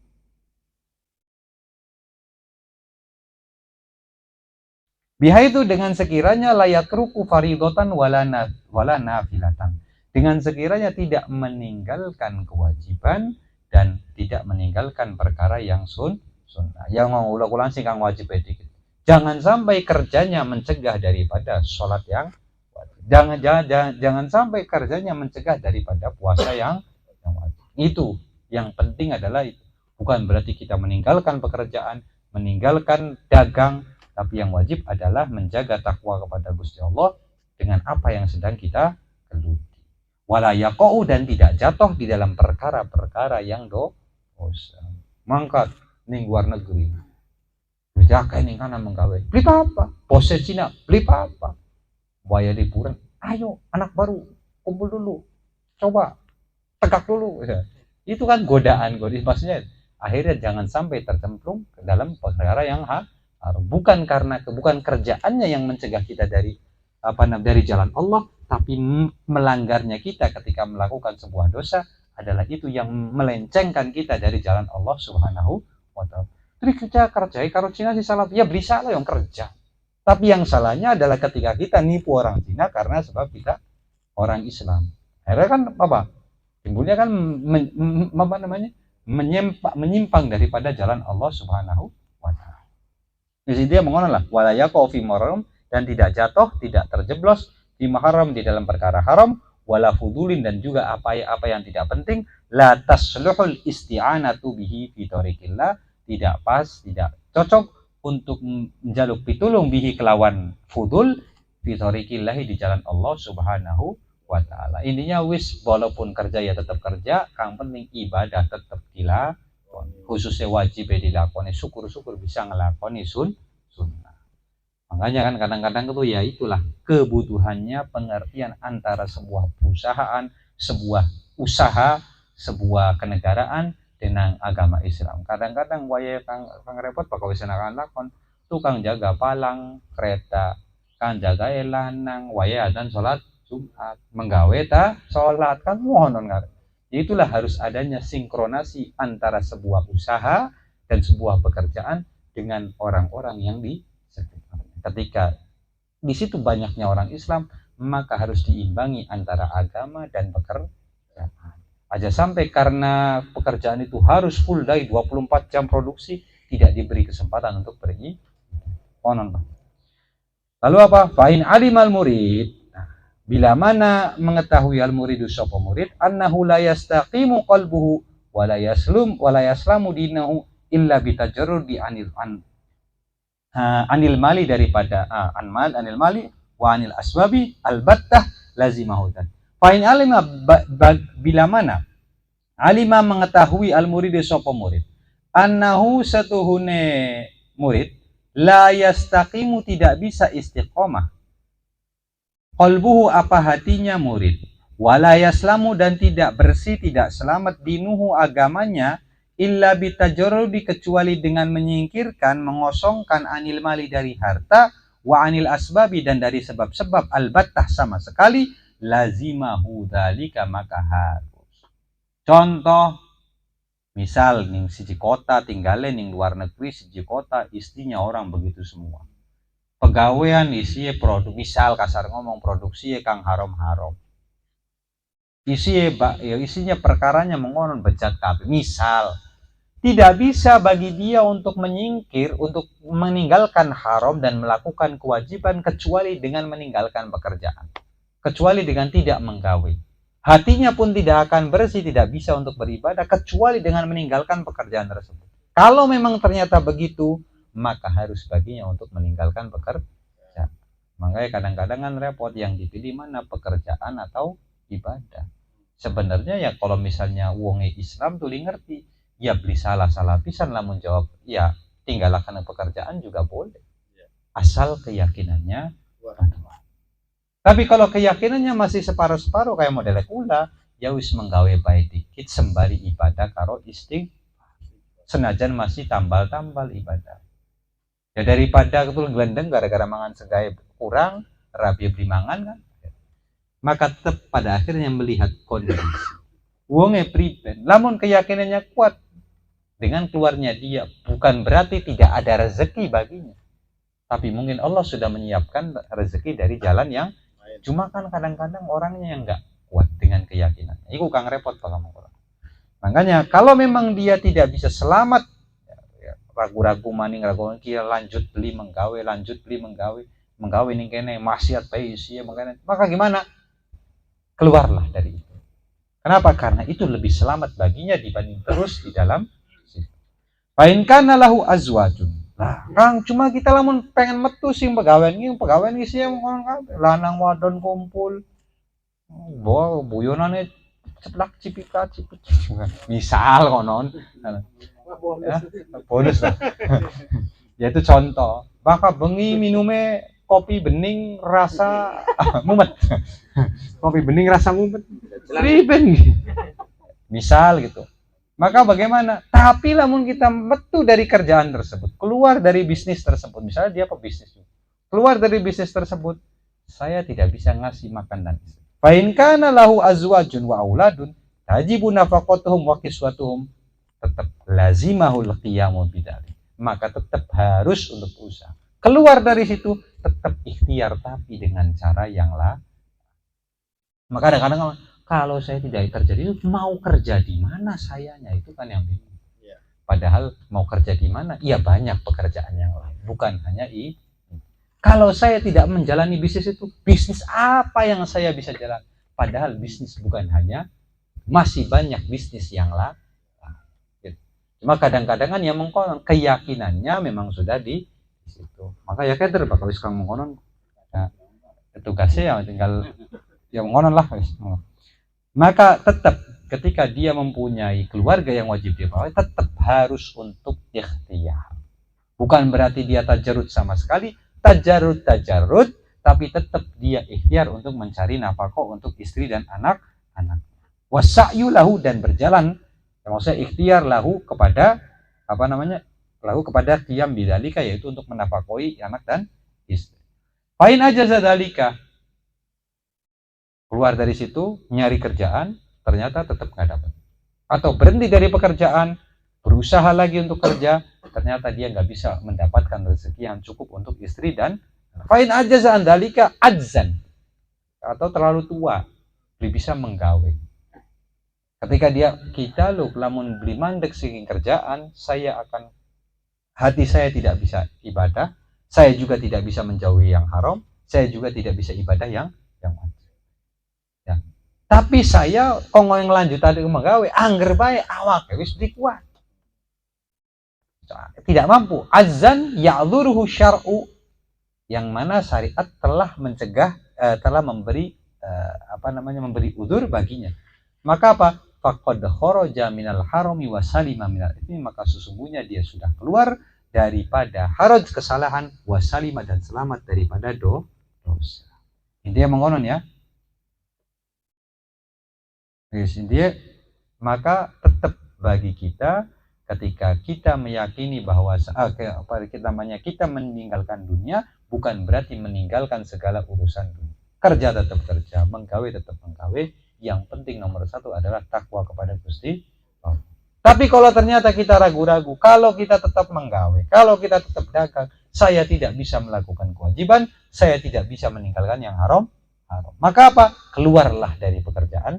Speaker 1: bihaitsu dengan sekiranya layak ruku faridatan wala nafilatan, dengan sekiranya tidak meninggalkan kewajiban dan tidak meninggalkan perkara yang sunnah. Yang mau ulang sih kang wajib dikit. Jangan sampai kerjanya mencegah daripada sholat yang jangan sampai kerjanya mencegah daripada puasa yang wajib. Itu yang penting adalah itu. Bukan berarti kita meninggalkan pekerjaan, meninggalkan dagang, tapi yang wajib adalah menjaga takwa kepada Gusti Allah dengan apa yang sedang kita geluti. Wala yaqau dan tidak jatuh di dalam perkara-perkara yang dosa. Mangkat ning luar negeri. Jaga ning kana menggawe. Beli apa? Pose Cina, beli apa? Buaya liburan, ayo anak baru kumpul dulu, coba tegak dulu. Ya. Itu kan godaan, maksudnya akhirnya jangan sampai tercemplung ke dalam perkara yang haram. Bukan kerjaannya yang mencegah kita dari jalan Allah, tapi melanggarnya kita ketika melakukan sebuah dosa adalah itu yang melencengkan kita dari jalan Allah Subhanahu wa taala. Jadi kerja karo Cina sih salah, ya beli salah yang kerja. Tapi yang salahnya adalah ketika kita nipu orang Cina karena sebab kita orang Islam. Akhirnya kan timbulnya kan menyimpang daripada jalan Allah Subhanahu wa taala. Jadi dia mengono lah wala yaqau fi muharram, dan tidak jatuh, tidak terjeblos di muharram, di dalam perkara haram, wala fudulin dan juga apa yang tidak penting, la tasluhul isti'anatu bihi fi tariqillah, tidak pas, tidak cocok untuk menjaluk pitulung bihi kelawan fudul fi tariqillah, di jalan Allah Subhanahu wa taala. Intinya wis walaupun kerja ya tetap kerja, kang penting ibadah tetap dilakoni, khususnya wajib dilakoni, syukur-syukur bisa ngelakoni sunnah. Makanya kan kadang-kadang itu ya itulah kebutuhannya pengertian antara sebuah perusahaan, sebuah usaha, sebuah kenegaraan dengan agama Islam. Kadang-kadang waya kang repot bakal wis lakon tukang jaga palang kereta, kang jaga lanang waya dan salat Jumat, menggawe ta salat kan mohon kan. Itulah harus adanya sinkronasi antara sebuah usaha dan sebuah pekerjaan dengan orang-orang yang di sekitarnya. Ketika di situ banyaknya orang Islam, maka harus diimbangi antara agama dan pekerjaan. Aja sampai karena pekerjaan itu harus full day 24 jam produksi, tidak diberi kesempatan untuk pergi. Lalu apa? Fa'in alimal murid. Nah, bila mana mengetahui al muridu sapa murid, annahu la yastaqimu qalbuhu wa la yaslamu dinahu illa bitajarrudi anil mali daripada anil mali wa anil asbabi albattah lazimahudan. Fa'in alima bila mana alima mengetahui al muridu sapa murid, annahu satuhune murid la yastaqimu tidak bisa istiqomah, qalbuhu apa hatinya murid, wala yaslamu dan tidak bersih, tidak selamat, dinuhu agamanya, illa bitajarrudi kecuali dengan menyingkirkan, mengosongkan anil mali dari harta, wa anil asbabi dan dari sebab-sebab albattah sama sekali lazimahu dzalika maka harus. Contoh misal ning siji kota tinggalnya ning luar negeri siji kota istrinya orang begitu semua. Pegawaian isinya produk misal kasar ngomong produksi kang haram-haram. Isinya perkaranya mengonon bejat kabeh. Misal tidak bisa bagi dia untuk menyingkir, untuk meninggalkan haram dan melakukan kewajiban kecuali dengan meninggalkan pekerjaan. Kecuali dengan tidak menggawe. Hatinya pun tidak akan bersih, tidak bisa untuk beribadah kecuali dengan meninggalkan pekerjaan tersebut. Kalau memang ternyata begitu, maka harus baginya untuk meninggalkan pekerjaan. Makanya kadang-kadang kan repot yang dipilih mana pekerjaan atau ibadah. Sebenarnya ya kalau misalnya wonge Islam tuh ngerti, ya beli salah pisan lamun jawab ya tinggalkan pekerjaan juga boleh asal keyakinannya berdua. Tapi kalau keyakinannya masih separuh-separuh kayak model kula ya wis menggawe baik dikit sembari ibadah karo senajan masih tambal-tambal ibadah ya daripada ketul gelendeng gara-gara mangan segae kurang rabi beli mangan kan, maka tetap pada akhirnya melihat kondisi wonge priben lamun keyakinannya kuat dengan keluarnya dia bukan berarti tidak ada rezeki baginya, tapi mungkin Allah sudah menyiapkan rezeki dari jalan yang cuma kan kadang-kadang orangnya yang nggak kuat dengan keyakinannya itu kang repot pak kamu. Makanya kalau memang dia tidak bisa selamat ragu-ragu maning ragu kia lanjut beli menggawe ning kene maksiat bae sih maka gimana, keluarlah dari itu. Kenapa? Karena itu lebih selamat baginya dibanding terus di dalam Pain kana lahu azwajun. Nah, Kang cuma kita lamun pengen metu sing pegawai ini sih yang lanang wadon kumpul. Bawa buyonane ceplak cipika. Misal konon. Ya, bonus lah. Ya itu contoh. Maka bengi minume kopi bening rasa mumet. Kopi bening rasa mumet. Riben. Misal gitu. Maka bagaimana? Tapi lamun kita metu dari kerjaan tersebut, keluar dari bisnis tersebut, misalnya dia pebisnis, keluar dari bisnis tersebut, saya tidak bisa ngasih makan dan istri. Fa in kana lahu azwajun wa auladun, tajibu nafaqatuhum wa kiswatuhum, tetap lazimahul qiyamu bidzalik. Maka tetap harus untuk usaha. Keluar dari situ tetap ikhtiar tapi dengan cara yang lain. Maka kadang-kadang kalau saya tidak terjadi itu mau kerja di mana sayanya itu kan yang bingung. Ya. Padahal mau kerja di mana? Iya banyak pekerjaan yang lain, bukan hanya ini. Kalau saya tidak menjalani bisnis itu, bisnis apa yang saya bisa jalan? Padahal bisnis bukan hanya, masih banyak bisnis yang lain. Cuma kadang-kadang kan yang mengkonon keyakinannya memang sudah di situ. Maka ya kader bakal sekarang mengkonon. Nah, tugasnya ya tinggal yang mengkonon lah. Maka tetap ketika dia mempunyai keluarga yang wajib dia pawai, tetap harus untuk ikhtiar. Bukan berarti dia tajarut sama sekali, tajarut, tapi tetap dia ikhtiar untuk mencari nafkah untuk istri dan anak-anak. Wasa'yu lahu dan berjalan, maksudnya ikhtiar lahu kepada lahu kepada qiyam bidzalika yaitu untuk menafkahi anak dan istri. Pain aja zadalika. Keluar dari situ, nyari kerjaan, ternyata tetap nggak dapat. Atau berhenti dari pekerjaan, berusaha lagi untuk kerja, ternyata dia nggak bisa mendapatkan rezeki yang cukup untuk istri dan fain aja zandalika adzan atau terlalu tua, belum bisa menggawe. Ketika kita lamun beli mandek sing kerjaan, hati saya tidak bisa ibadah, saya juga tidak bisa menjauhi yang haram, saya juga tidak bisa ibadah yang wajib. Ya. Tapi saya kongo yang lanjut tadi menggawe angger bae awak wis kuat. Tidak mampu. Azan ya'dhuruhu syar'u yang mana syariat telah mencegah telah memberi memberi udzur baginya. Maka apa? Faqad kharaja minal harami wa salima minal itsmi, maka sesungguhnya dia sudah keluar daripada haraj kesalahan wa salima dan selamat daripada dosa. Intinya mengonon ya. Intinya maka tetap bagi kita ketika kita meyakini bahwa kita meninggalkan dunia bukan berarti meninggalkan segala urusan dunia. Kerja tetap kerja, menggawe tetap menggawe. Yang penting nomor satu adalah takwa kepada Gusti Allah. Tapi kalau ternyata kita ragu-ragu, kalau kita tetap menggawe, kalau kita tetap dagang, saya tidak bisa melakukan kewajiban, saya tidak bisa meninggalkan yang haram. Maka apa? Keluarlah dari pekerjaan.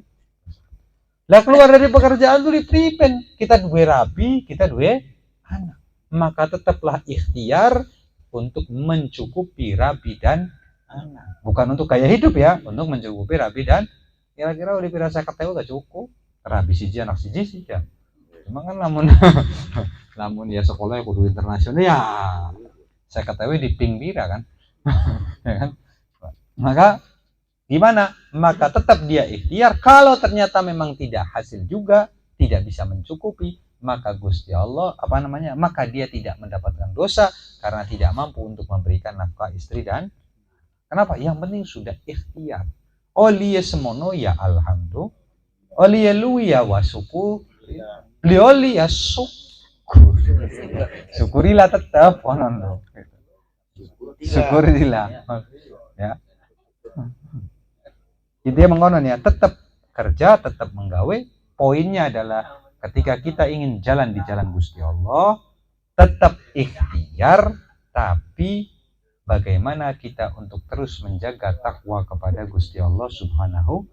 Speaker 1: Lah keluar dari pekerjaan itu dipripen. Kita duwe rabi, kita duwe anak. Maka tetaplah ikhtiar untuk mencukupi rabi dan anak. Bukan untuk gaya hidup ya, untuk mencukupi rabi dan kira-kira udah pirasa ketemu gak cukup. Rabi siji anak siji sih ya. Cuma kan namun ya sekolah kudu internasional ya. Saya ketahui di ping bira kan. Ya kan? Maka gimana? Maka tetap dia ikhtiar. Kalau ternyata memang tidak hasil juga, tidak bisa mencukupi, maka Gusti Allah maka dia tidak mendapatkan dosa karena tidak mampu untuk memberikan nafkah istri dan kenapa? Yang penting sudah ikhtiar. Oliya semono ya alhamdulillah. Oliya lu ya wasuku. Belioli ya syukur. Syukurilah tetap onon. Syukurilah. Ya. Intinya mengonon ya, tetap kerja, tetap menggawe. Poinnya adalah ketika kita ingin jalan di jalan Gusti Allah, tetap ikhtiar, tapi bagaimana kita untuk terus menjaga takwa kepada Gusti Allah Subhanahu.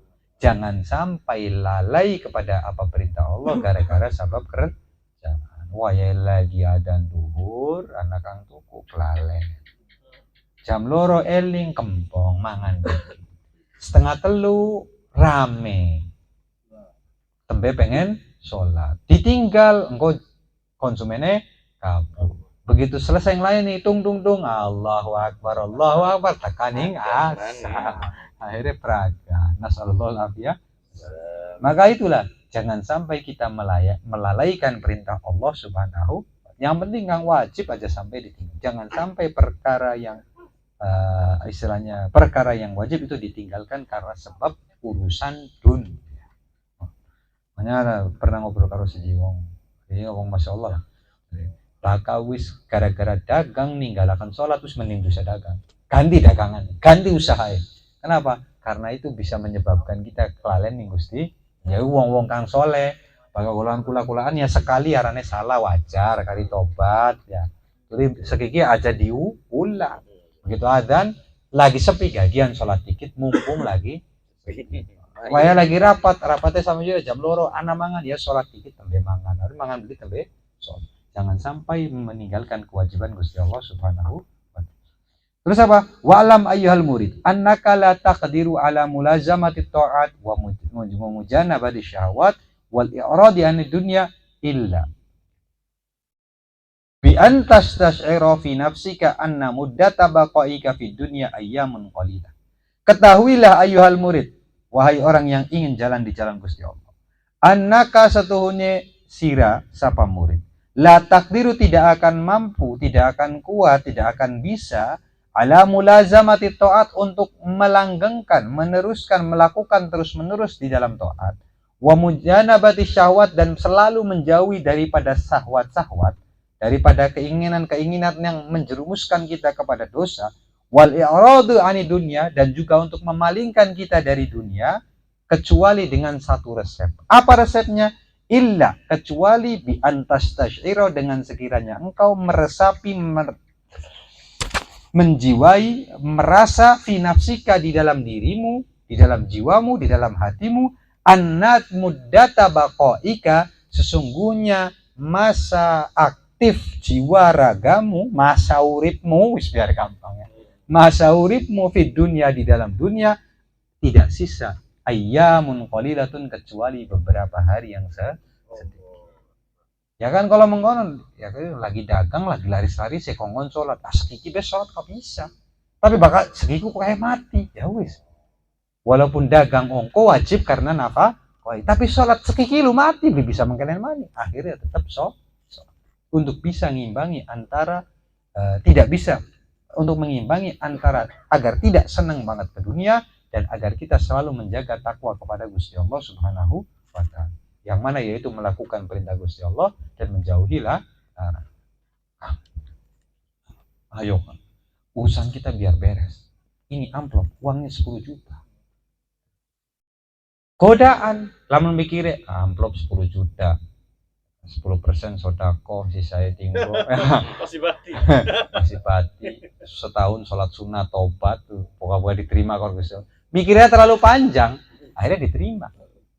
Speaker 1: Jangan sampai lalai kepada apa perintah Allah gara-gara sebab kerjaan. Waya lagi adan duhur, anak kang tuku kelalen. Jam loro eling kempong mangan. Setengah telu rame. Tembe pengen sholat. Ditinggal engkau konsumennya kabur. Begitu selesai yang lain nih, tung Allahu Akbar tekaning asa. Akhirnya praga. Nasallallahu alaihi. Maka itulah jangan sampai kita melalaikan perintah Allah Subhanahu. Yang penting yang wajib aja sampai ditinggal. Jangan sampai perkara yang istilahnya perkara yang wajib itu ditinggalkan karena sebab urusan dunia. Makanya pernah ngobrol karo siji wong. Ini ngomong Masya Allah. Lakawis gara-gara dagang ninggalakan sholat terus mending bisa dagang. Ganti dagangan, ganti usaha. Kenapa? Karena itu bisa menyebabkan kita kelalen nih Gusti. Ya wong-wong kang soleh, bakal kula-kulaan ya sekali arane salah wajar kali tobat ya. Jadi sekiki aja diulang. Begitu adzan lagi sepi gagian sholat dikit mumpung lagi. Waya lagi rapatnya sama juga jam loro anak mangan ya sholat dikit tembe mangan. Harus mangan beli tembe sholat. Jangan sampai meninggalkan kewajiban Gusti Allah Subhanahu. Terus apa? Wa'lam ayyuhal murid annaka la taqdiru ala mulazamati ta'at wa mujanabati syahwat wal i'radi anid dunya illa bi an tastash'ira fi nafsika anna muddata baqaika fid dunya ayyamun qalilah. Ketahuilah ayyuhal murid, wahai orang yang ingin jalan di jalan Gusti Allah. Annaka satuhunye sira sapa murid. La taqdiru tidak akan mampu, tidak akan kuat, tidak akan bisa ala mulazamati ta'at untuk melanggengkan, meneruskan, melakukan terus-menerus di dalam ta'at. Wa mujanabati syahwat dan selalu menjauhi daripada syahwat-syahwat, daripada keinginan-keinginan yang menjerumuskan kita kepada dosa. Wal i'radu ani dunya dan juga untuk memalingkan kita dari dunia kecuali dengan satu resep. Apa resepnya? Illa kecuali bi antastashiro dengan sekiranya engkau meresapi menjiwai, merasa fi nafsika di dalam dirimu, di dalam jiwamu, di dalam hatimu, annat muddata baqaika sesungguhnya masa aktif jiwa ragamu, masa uripmu, wis biar gampang ya. Masa uripmu fi dunia di dalam dunia tidak sisa ayyamun qalilatun kecuali beberapa hari yang sedikit. Ya kan kalau mengkonon ya lagi dagang lagi laris-laris ya kongon sholat sekiki bes sholat kok bisa tapi bakal sekiku kayak mati ya wis walaupun dagang ongko wajib karena nafkah tapi sholat sekiki lu mati lu bisa mengkenen mani akhirnya tetap sholat untuk bisa mengimbangi antara tidak bisa untuk mengimbangi antara agar tidak senang banget ke dunia dan agar kita selalu menjaga takwa kepada Gusti Allah Subhanahu wa ta'ala. Yang mana yaitu melakukan perintah Gusti Allah dan menjauhi larangan. Ayo. urusan kita biar beres. Ini amplop, uangnya 10 juta. Godaan, lamun mikirnya amplop 10 juta. 10% sodako, sisanya tinggal masih bati setahun sholat sunnah tobat tuh pokoknya diterima kalau bisa. Mikirnya terlalu panjang, akhirnya diterima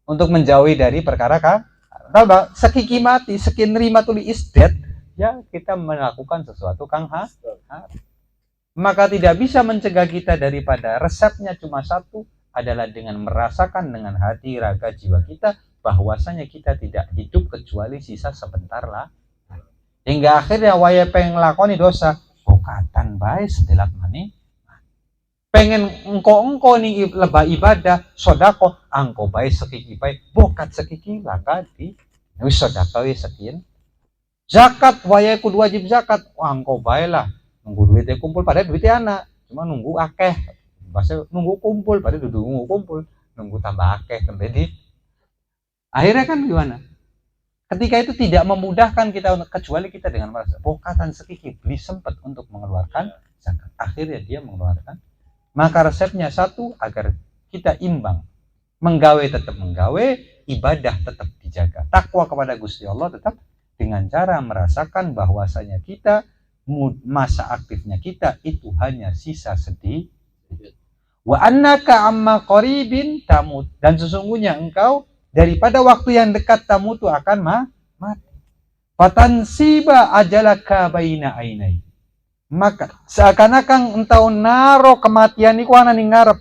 Speaker 1: untuk menjauhi dari perkara kan. Tahu bang, sekiki mati, sekian nerima tuli is dead. Ya kita melakukan sesuatu kang maka tidak bisa mencegah kita daripada resepnya cuma satu adalah dengan merasakan dengan hati raga jiwa kita bahwasanya kita tidak hidup kecuali sisa sebentar lah. Hingga akhirnya waya pengen lakoni dosa, kokatan baik setelah mani. Pengen engko nih lebah ibadah, sodako, angko baik sekiki baik, bokat sekiki lakadi. Wis sodako wis sekian. Zakat waya kudu wajib zakat, angko baik lah. Nunggu duitnya kumpul pada duitnya anak, cuma nunggu akeh. Bahasa nunggu kumpul pada duduk nunggu kumpul, nunggu tambah akeh kembali. Akhirnya kan gimana? Ketika itu tidak memudahkan kita kecuali kita dengan merasa pokatan sekiki beli sempat untuk mengeluarkan zakat. Akhirnya dia mengeluarkan. Maka resepnya satu agar kita imbang. Menggawe tetap menggawe, ibadah tetap dijaga. Takwa kepada Gusti Allah tetap dengan cara merasakan bahwasanya kita masa aktifnya kita itu hanya sisa sedih. Wa annaka amma qaribin tamut, dan sesungguhnya engkau daripada waktu yang dekat tamu itu akan mati. Fatansiba ajalaka baina ainai. Maka seakan-akan engkau naro kematian iku ana ning ngarep.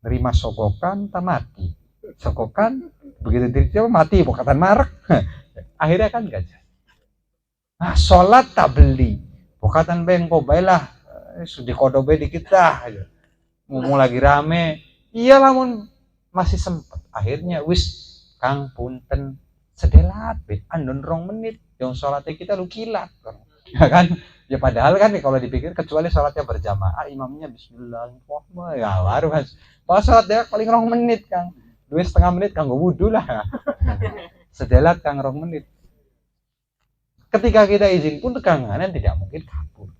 Speaker 1: Nerima sogokan tak mati. Sogokan begitu diri mati bokatan marek. Akhirnya kan gajah. Nah, sholat tak beli. Bokatan bengko baiklah sudah kodobe dikit dah. Ngomong lagi rame. Iya lamun masih sempat. Akhirnya wis kang punten sedelat be andon 2 menit yang sholatnya kita lu kilat ya kan, ya padahal kan kalau dipikir kecuali sholatnya berjamaah imamnya bismillahirrahmanirrahim ya baru kan kalau sholat dia paling 2 menit kang 2,5 menit kang wudhu lah sedelat kang 2 menit. Ketika kita izin pun teganganan tidak mungkin kabur,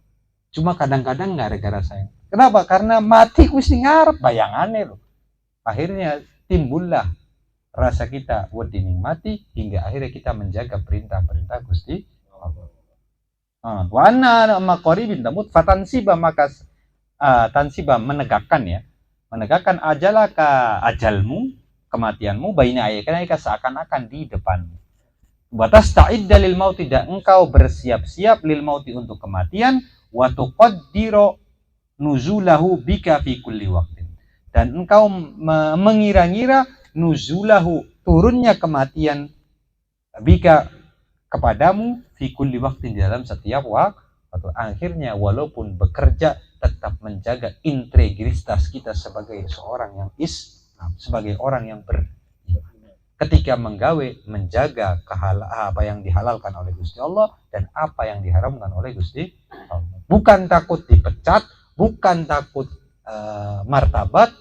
Speaker 1: cuma kadang-kadang gara-gara sayang. Kenapa? Karena mati wis ngarep bayangannya loh. Akhirnya timbullah rasa kita wedi nikmati hingga akhirnya kita menjaga perintah-perintah Gusti Allah. Wa anna maqaribin tamut fatansiba maka tansiba menegakkan ya. Menegakkan ajalaka ajalmu, kematianmu baina ayyaika seakan-akan di depanmu. Batas ta'idda lil maut, tidak engkau bersiap-siap lil mauti untuk kematian wa tuqaddiru nuzulahu bika fi kulli waqtin, dan engkau mengira-ngira nuzulahu turunnya kematian bika kepadamu fi kulli waqtin dalam setiap waktu. Akhirnya walaupun bekerja tetap menjaga integritas kita sebagai seorang yang Islam, sebagai orang yang ketika menggawe menjaga apa yang dihalalkan oleh Gusti Allah dan apa yang diharamkan oleh Gusti Allah. Bukan takut dipecat, bukan takut martabat,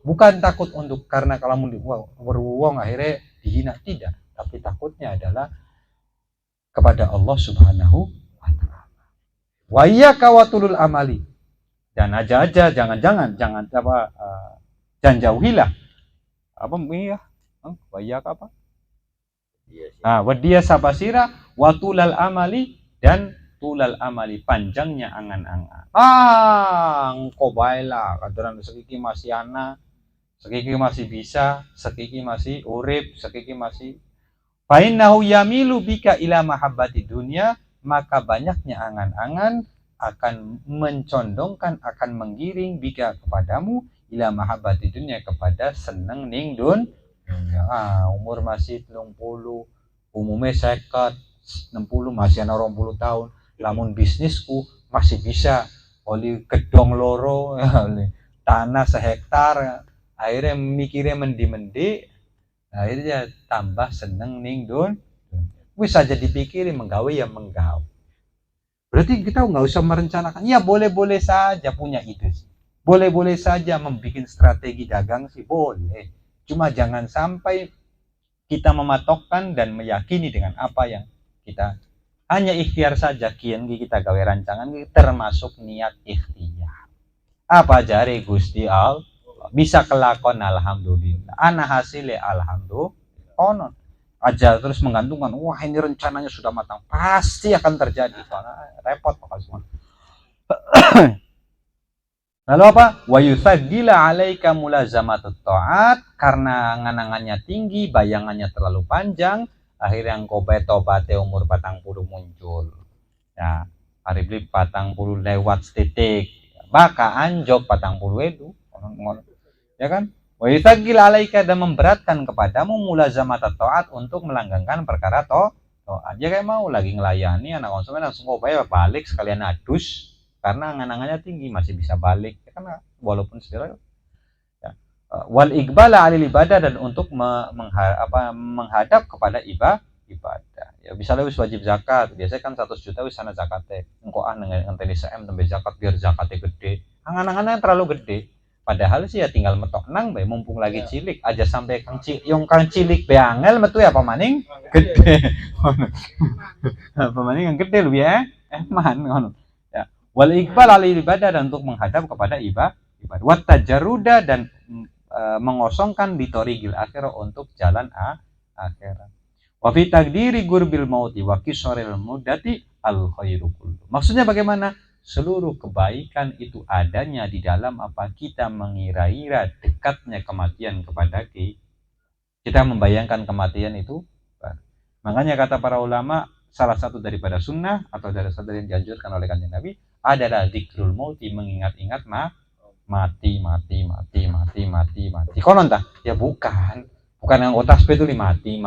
Speaker 1: bukan takut untuk karena kalau beruang akhirnya dihina, tidak, tapi takutnya adalah kepada Allah Subhanahu wa taala. Wa iyyaka wa tulul amali, dan aja jangan jauhilah apa ya wayak apa? Wadia sabasira watulal amali, dan tulal amali panjangnya angan-angan. Engko baiklah kadoran sekiki masih ana, sekiki masih bisa, sekiki masih urip, sekiki masih fainnahu yamilu bika ila mahabbati dunya, maka banyaknya angan-angan akan mencondongkan, akan menggiring bika kepadamu ila mahabbati dunya, kepada seneng ning umur masih 30, umumnya 50, 60 masih ana 20 tahun. Lamun bisnisku masih bisa oli gedong loro tanah sehektar, akhirnya mikirnya mendi-mendi, akhirnya tambah seneng ning wis saja dipikirin menggawe ya menggawe. Berarti kita nggak usah merencanakan, ya boleh-boleh saja punya ide sih, boleh-boleh saja membuat strategi dagang sih boleh. Cuma jangan sampai kita mematokkan dan meyakini dengan apa yang kita Hanya ikhtiar saja kian kita gawe rancangan termasuk niat ikhtiar. Apa jari Gusti Allah bisa kelakon alhamdulillah. Ana hasilnya alhamdulillah. Konon aja terus menggantungkan, wah ini rencananya sudah matang, pasti akan terjadi. Soalnya repot pokoknya semua. Lalu apa? Wa yusaggila alaika mulazamatut ta'at, karena nganangannya tinggi, bayangannya terlalu panjang, akhirnya engkau betobate umur 40 muncul. Ya, hari beli 40 lewat titik. Maka anjok 40 itu. Ya kan? Wa yusaggila alaika, dan memberatkan kepadamu mulazamatut ta'at, untuk melanggengkan perkara to'at. Ya kayak mau lagi ngelayani anak konsumen langsung kau bayar balik sekalian adus, karena angan-angannya tinggi masih bisa balik ya, karena walaupun sedikit ya. Wal iqbala alil ibadah, dan untuk menghadap kepada ibadah ya, misalnya wis wajib zakat biasanya kan 100 juta wis sana zakatnya engko ngenteni SM tembe zakat biar zakatnya gede, angan-angannya terlalu gede, padahal sih ya tinggal metok nang bae, mumpung lagi cilik aja sampai kang cilik be angel metu ya apa maning gede. Apa maning yang gede lu ya man ngono ya. Wal iqbal alil ibadah, dan untuk menghadap kepada ibadah. Wat tajarruda, dan mengosongkan ditorigil akhirah, untuk jalan akhirat. Wa fi taqdiri gurbil mauti wa kisaril mudati al khairu kullu. Maksudnya bagaimana? Seluruh kebaikan itu adanya di dalam apa? Kita mengira-ira dekatnya kematian kepada kita, membayangkan kematian itu. Makanya kata para ulama, salah satu daripada sunnah atau dari satu yang dianjurkan oleh kanjeng Nabi adalah zikrul mauti, mengingat-ingat mati. Konon tah? Ya bukan yang otak itu mati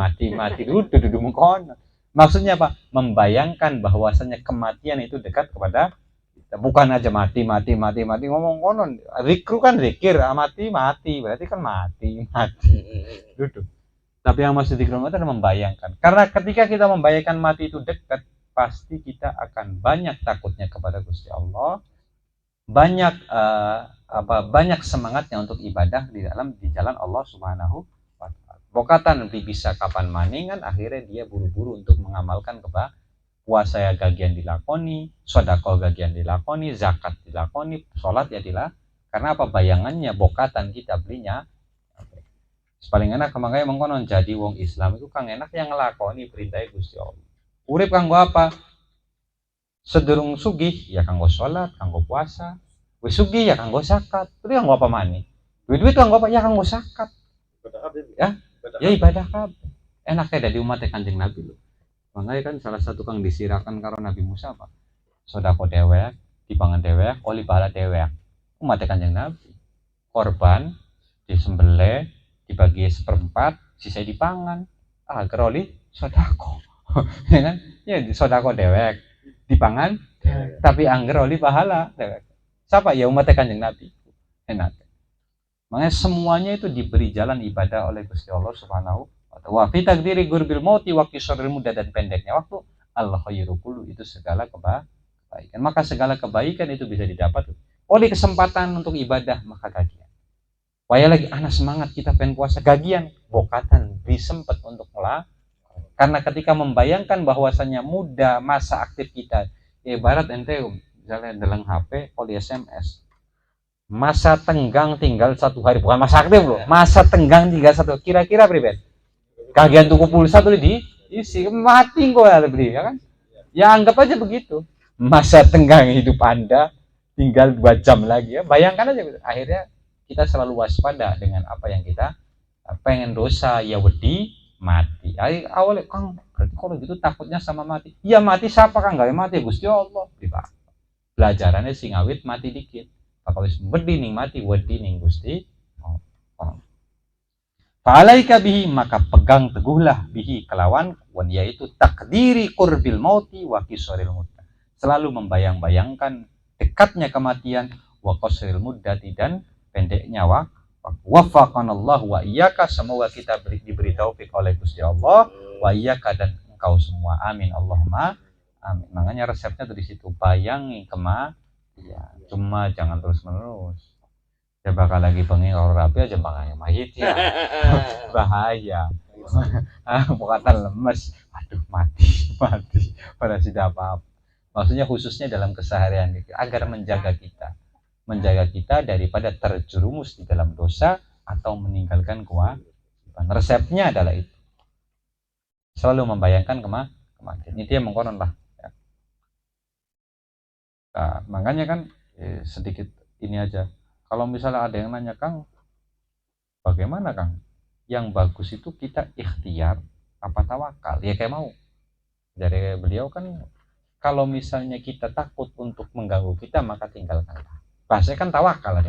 Speaker 1: duduk mengkonon. Maksudnya apa? Membayangkan bahwasanya kematian itu dekat kepada kita. Bukan aja mati ngomong konon. Zikru kan zikir, mati berarti kan mati duduk. Tapi yang masih zikir itu adalah membayangkan. Karena ketika kita membayangkan mati itu dekat, pasti kita akan banyak takutnya kepada Gusti Allah, banyak semangatnya untuk ibadah di jalan Allah Subhanahu wa taala. Bokatan bisa kapan maningan, akhirnya dia buru-buru untuk mengamalkan puasa ya gagian dilakoni, sedekah gagian dilakoni, zakat dilakoni, sholat ya dilakoni. Karena apa? Bayangannya bokatan kita belinya. Paling enak makanya mengkonon jadi wong Islam itu kang enak yang ngelakoni perintah Gusti Allah. Urip kanggo apa? Sedurung sugih ya kanggo sholat, kanggo puasa. Wis sugih ya kanggo zakat. Terus kanggo apa maneh? Duit kanggo apa? Ya kanggo zakat. Ya, ya ibadah kabeh. Enaknya dari umat Kanjeng Nabi lho. Makanya kan salah satu kang disirakan karo Nabi Musa apa? Sodako dewek, dipangan dewek, oli bala dewek. Umat Kanjeng Nabi. Korban disembelih, dibagi seperempat, sisa dipangan. Geroli sodako. Ya kan? Ya sodako dewek, dipangan, tapi angger oli pahala dewek. Siapa? Ya umat Kanjeng Nabi. Enak. Makanya semuanya itu diberi jalan ibadah oleh Gusti Allah Subhanahu wa ta'ala. Wa fi taqdiri gurbil mauti wa qisaril muda, dan pendeknya waktu, al khairu kullu, itu segala kebaikan. Maka segala kebaikan itu bisa didapat oleh kesempatan untuk ibadah, maka gagian. Waya lagi anak semangat kita pengen puasa, gagian bokatan disempet untuk melah. Karena ketika membayangkan bahwasannya muda masa aktif kita, ibarat ente misalnya dalam HP oleh SMS, masa tenggang tinggal 1 hari, bukan masa aktif loh, masa tenggang tinggal 1, kira-kira pribadi kagian tuku pulsa tuh diisi mati kok ya beli ya kan, ya anggap aja begitu, masa tenggang hidup Anda tinggal 2 jam lagi ya, bayangkan aja gitu. Akhirnya kita selalu waspada dengan apa yang kita pengen dosa ya wedi mati. Awalnya Kang berarti kalau gitu takutnya sama mati, ya mati siapa Kang gak mati Gusti Allah. Belajarannya sing awit mati dikit, apa wis wedi ning mati, wedi ning Gusti Allah. Fa'alaika bihi, maka pegang teguhlah bihi kelawan wan, yaitu takdiri qurbil mauti wa qisaril muddah, selalu membayang-bayangkan dekatnya kematian, wa qasril muddati, dan pendeknya waktu. Wafaqanallahu wa iyyaka, semoga kita diberi taufik oleh Gusti Allah, wa iyyaka, dan engkau semua, amin Allahumma amin. Makanya resepnya tuh di situ, bayangi kematian, cuma jangan terus-menerus. Ya bakal lagi pengen kalau rapi aja makanya mayit ya. Bahaya. Pokoknya lemes, aduh mati, pada tidak apa-apa. Maksudnya khususnya dalam keseharian gitu, agar menjaga kita daripada terjerumus di dalam dosa atau meninggalkan kewajiban. Resepnya adalah itu, selalu membayangkan kematian. Itu yang mengkonon lah. Ya. Nah, makanya kan sedikit ini aja. Kalau misalnya ada yang nanya, Kang, bagaimana Kang? Yang bagus itu kita ikhtiar apa tawakal? Ya kayak mau. Dari beliau kan, kalau misalnya kita takut untuk mengganggu kita, maka tinggalkanlah. Bahasanya kan tawakal.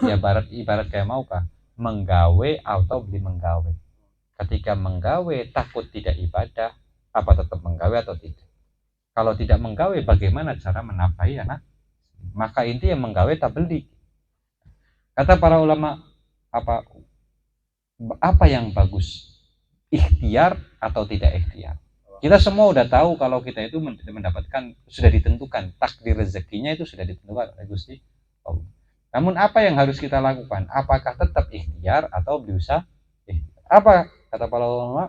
Speaker 1: Ya ibarat kayak mau kah? Menggawe atau beli menggawe. Ketika menggawe takut tidak ibadah, apa tetap menggawe atau tidak? Kalau tidak menggawe, bagaimana cara menafkahi anak? Maka intinya menggawe tak beli. Kata para ulama, apa yang bagus? Ikhtiar atau tidak ikhtiar? Kita semua udah tahu kalau kita itu mendapatkan, sudah ditentukan, takdir rezekinya itu sudah ditentukan oleh Gusti Allah. Namun apa yang harus kita lakukan? Apakah tetap ikhtiar atau berusaha? Apa kata para ulama?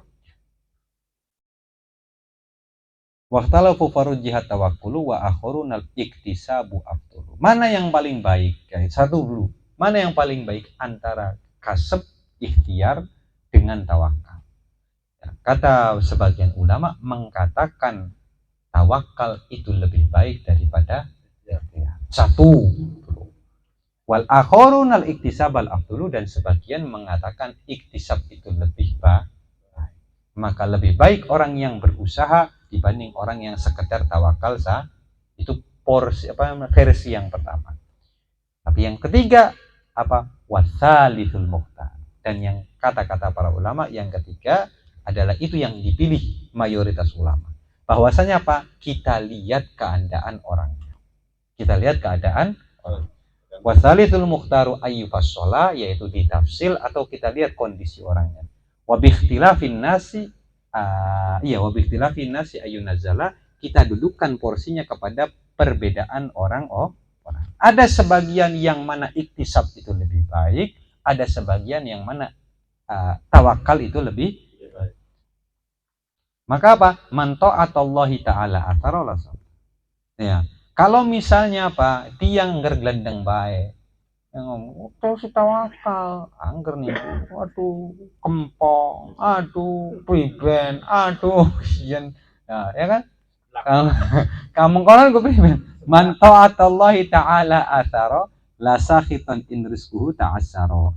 Speaker 1: Waqtalafu farujjihat tawakkulu wa akhurunal iktisabu afdulu. Mana yang paling baik? Satu dulu. Mana yang paling baik antara kasab, ikhtiar dengan tawakal? Kata sebagian ulama mengatakan tawakal itu lebih baik daripada ikhtiar. Satu. Wal akhorunal iktisabal afdulu, dan sebagian mengatakan iktisab itu lebih baik. Maka lebih baik orang yang berusaha dibanding orang yang sekedar tawakal sah. Itu versi yang pertama. Tapi yang ketiga wasalithul muhtar, dan yang kata-kata para ulama yang ketiga adalah itu yang dipilih mayoritas ulama. Bahwasanya kita lihat keadaan orangnya. Kita lihat keadaan orang. Wasalithul muhtaru ayyufassola, yaitu ditafsil atau kita lihat kondisi orangnya. Wabikhtilafin nasi wabikhtilafin nasi ayunazala, kita dudukkan porsinya kepada perbedaan orang. Ada sebagian yang mana iktisab itu lebih baik, ada sebagian yang mana tawakal itu lebih baik. Maka man ta'atallahi ta'ala atharolah. Ya, kalau misalnya tiang gergelendeng baik yang ngomong terus tawakal angger nih, waduh kempong, aduh priben, aduh sian, ya kan? Kamu konon gue priben, man ta'atallahi ta'ala atharo la sakhitan in rizquhu ta'assaro,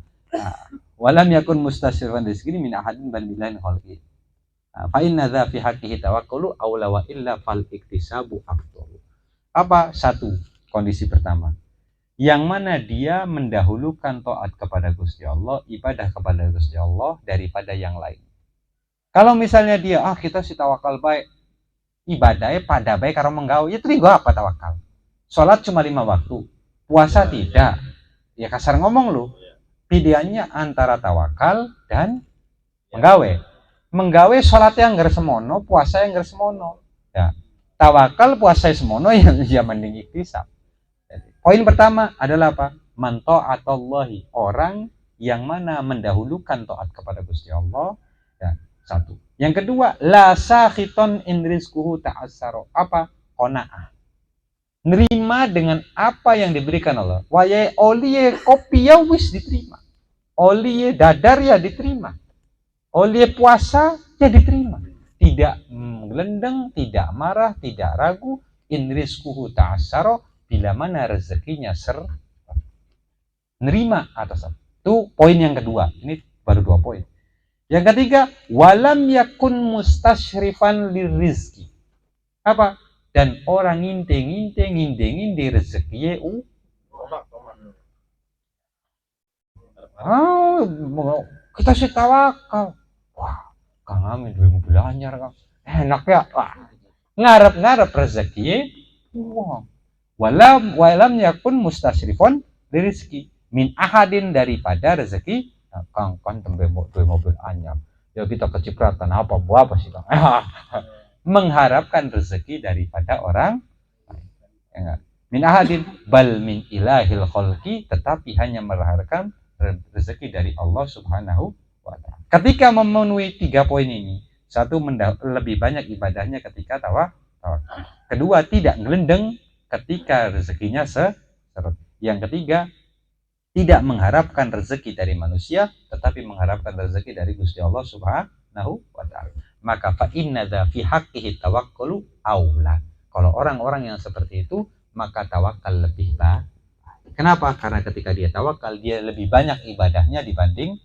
Speaker 1: walam yakun mustasyirfan rizqini min ahadin bal billahi khalqi, fa inna dza fi haqqihi tawakkulu aula wa illa fal iktisabu afdal. Satu, kondisi pertama, yang mana dia mendahulukan taat kepada Gusti Allah, ibadah kepada Gusti Allah daripada yang lain. Kalau misalnya dia kita si tawakal baik, ibadahnya pada baik karena menggawe, ya terus apa tawakal? Sholat cuma 5 waktu, puasa tidak. Ya kasar ngomong lu, pilihannya antara tawakal dan menggawe. Menggawe sholatnya nggak semono, puasa yang nggak semono. Ya, tawakal puasa semono ya mending iktisab. Poin pertama adalah man ta'atallahi, orang yang mana mendahulukan taat kepada Gusti Allah. Ya, satu. Yang kedua, la sakhiton in rizquhu ta'assaro, qanaah, nerima dengan apa yang diberikan Allah. Wayahe oliye kopi ya wis diterima, oliye dadar ya diterima, oliye puasa ya diterima, tidak menggelendeng, tidak marah, tidak ragu. In rizquhu ta'assaro, bila mana rezekinya nerima atas itu. Poin yang kedua, ini baru 2 poin. Yang ketiga, walam yakun mustasyrifan lirizki, dan orang nginteng rezeki kita sih tawakal. Wah, Kang Amin 2 mobil anyar, Kang. Enak ya. Ngarep rezeki. Wah. Walam yakun mustasyrifon rizki min ahadin, daripada rezeki. Kang kan tembe 2 mobil anyar, ya kita kecipratan apa sih Kang? Mengharapkan rezeki daripada orang lain. Min ahadin bal min ilahil khalqi, tetapi hanya mengharapkan rezeki dari Allah Subhanahu wa ta'ala. Ketika memenuhi 3 poin ini, satu, lebih banyak ibadahnya ketika tawakal. Kedua, tidak ngelendeng ketika rezekinya seret. Yang ketiga, tidak mengharapkan rezeki dari manusia, tetapi mengharapkan rezeki dari Gusti Allah Subhanahu wa Ta'ala. Maka fa inna dza fi haqqihi tawakkulu aula. Kalau orang-orang yang seperti itu, maka tawakal lebih baik. Kenapa? Karena ketika dia tawakal, dia lebih banyak ibadahnya dibanding,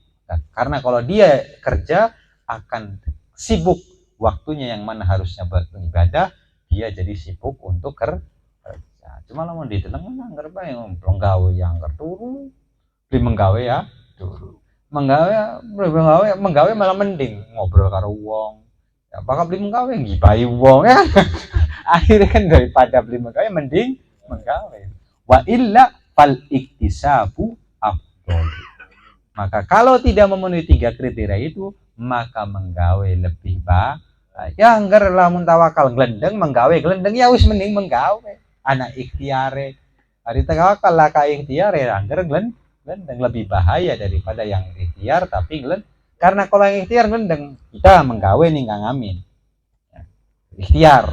Speaker 1: karena kalau dia kerja akan sibuk waktunya yang mana harusnya beribadah, dia jadi sibuk untuk kerja. Cuma lamun diteleng anggar bae menggawe yang anggar turu, beli menggawe ya turu. Menggawe malah mending ngobrol karo wong. Ya, bakal beli menggawe ngibai wong ya. Akhirnya kan daripada beli menggawe mending menggawe. Wa illa fal iktisabu afdol. Maka kalau tidak memenuhi 3 kriteria itu, maka menggawe lebih baik. Ya anggar lamun tawakal glendeng menggawe glendeng ya wis mending menggawe. Anak ikhtiare. Hari tawakal lah ka ikhtiare anggar glendeng lebih bahaya daripada yang ikhtiar tapi glendeng. Karena kalau yang ikhtiar glendeng, kita menggawe nih Kang Amin. Ikhtiar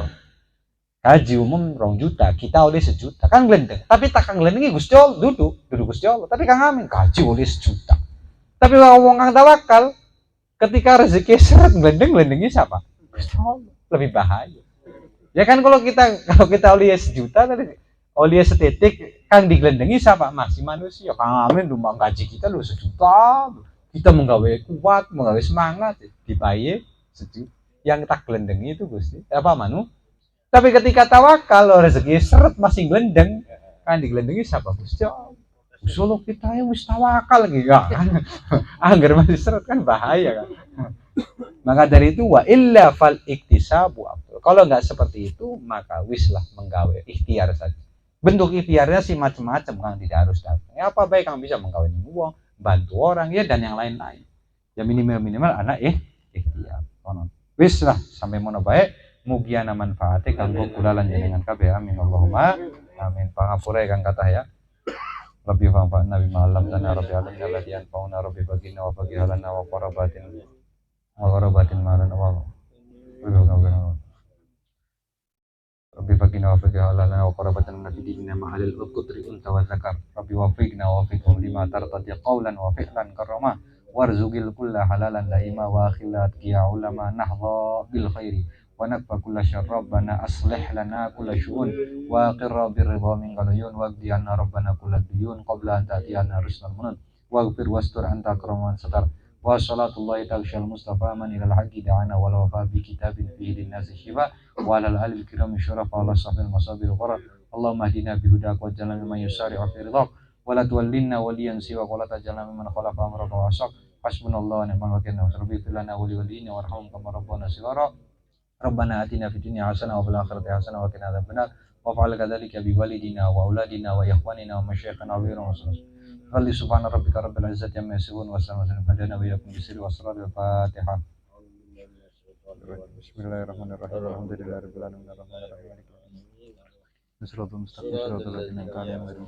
Speaker 1: gaji umum 2 juta, kita oleh 1 juta kan glendeng. Tapi tak Kang glendeng Gusti Allah duduk Gusti Allah. Tapi Kang Amin gaji oleh 1 juta. Tapi wong kang tawakal, ketika rezeki seret glendeng siapa? Lebih bahaya. Ya kan kalau kita oleh 1 juta tadi, oleh setitik kang diglendengi siapa? Masih manusia. Kang Amin rumah gaji kita lu 1 juta. Kita menggawe kuat, menggawe semangat, dibayar 1 juta. Yang tak glendengi itu Gusti. Apa manu? Tapi ketika tawakal, rezeki seret masih glendeng, kan diglendengi siapa? Gusti. Solo kita yang wis tawakal gitu ya kan. Anggar masih seret kan bahaya kan. Maka dari itu wa illa fal iktisabu afdal. Kalau nggak seperti itu maka wislah menggawe ikhtiar saja. Bentuk ikhtiarnya sih macam-macam kan, tidak harus datang. Ya apa baik kang bisa menggawe uang, bantu orang ya dan yang lain-lain. Ya minimal anak ikhtiar. Wis lah sampai mono baik mugiana manfaate kanggo kula lan jenengan kabeh amin Allahumma amin. Pangapura kang kata ya. Rabbi fa'fa'na bima 'allamtana rabbi 'allimna alladhi yanfa'una rabbi baghina wa baghi halana wa qarabatin malana wa rabbi baghina wa baghi halana wa qarabatin nabiyina ma'alil qutri unta wa zakar rabbi wafiqna wa wafiqhum lima tartadi qawlan wa fi'lan karama warzuqil kulla halalan daima wa akhilat ya ulama nahdha bil khairi wa nakfa kulla syarr rabbana aslih lana kulla syu'un wa qirra birridha min qaluyun wa qdiyana rabbana kulla diyun qabla an ta'tiyana ruslan munun wa ghfir wastur anta akraman satar wa salatullahi ta'ala mustafa man ilal haqqi da'ana wa lawa bi kitabin fihi linnasi shifa wa alal alil kiram syurafa ala sahbil masabir qara Allahumma hdina bihudak wa jalna mimman yusari'u fi ridhak wa la tuwallinna waliyan siwa wa la tajalna mimman khalafa amraka wa asak hasbunallahu wa ni'mal wakil rabbi filana wa liwalina warhamhum kama rabbana shighara Rabbana atina fid dunya hasanah wa fil akhirati hasanah wa qina adzabannar wa fa'al kadzalika bi walidina wa auladina wa ikhwanina wa masyayikhina wa rasulina Qalli subhana rabbika rabbil izzati amma yasifun wa salamun alal wa yakum bisri wa salatul fatihah Bismillahirrahmanirrahim alhamdulillahi rabbil alamin arrahmanirrahim maliki yaumiddin Siratal mustaqim siratal ladzina an'amta 'alaihim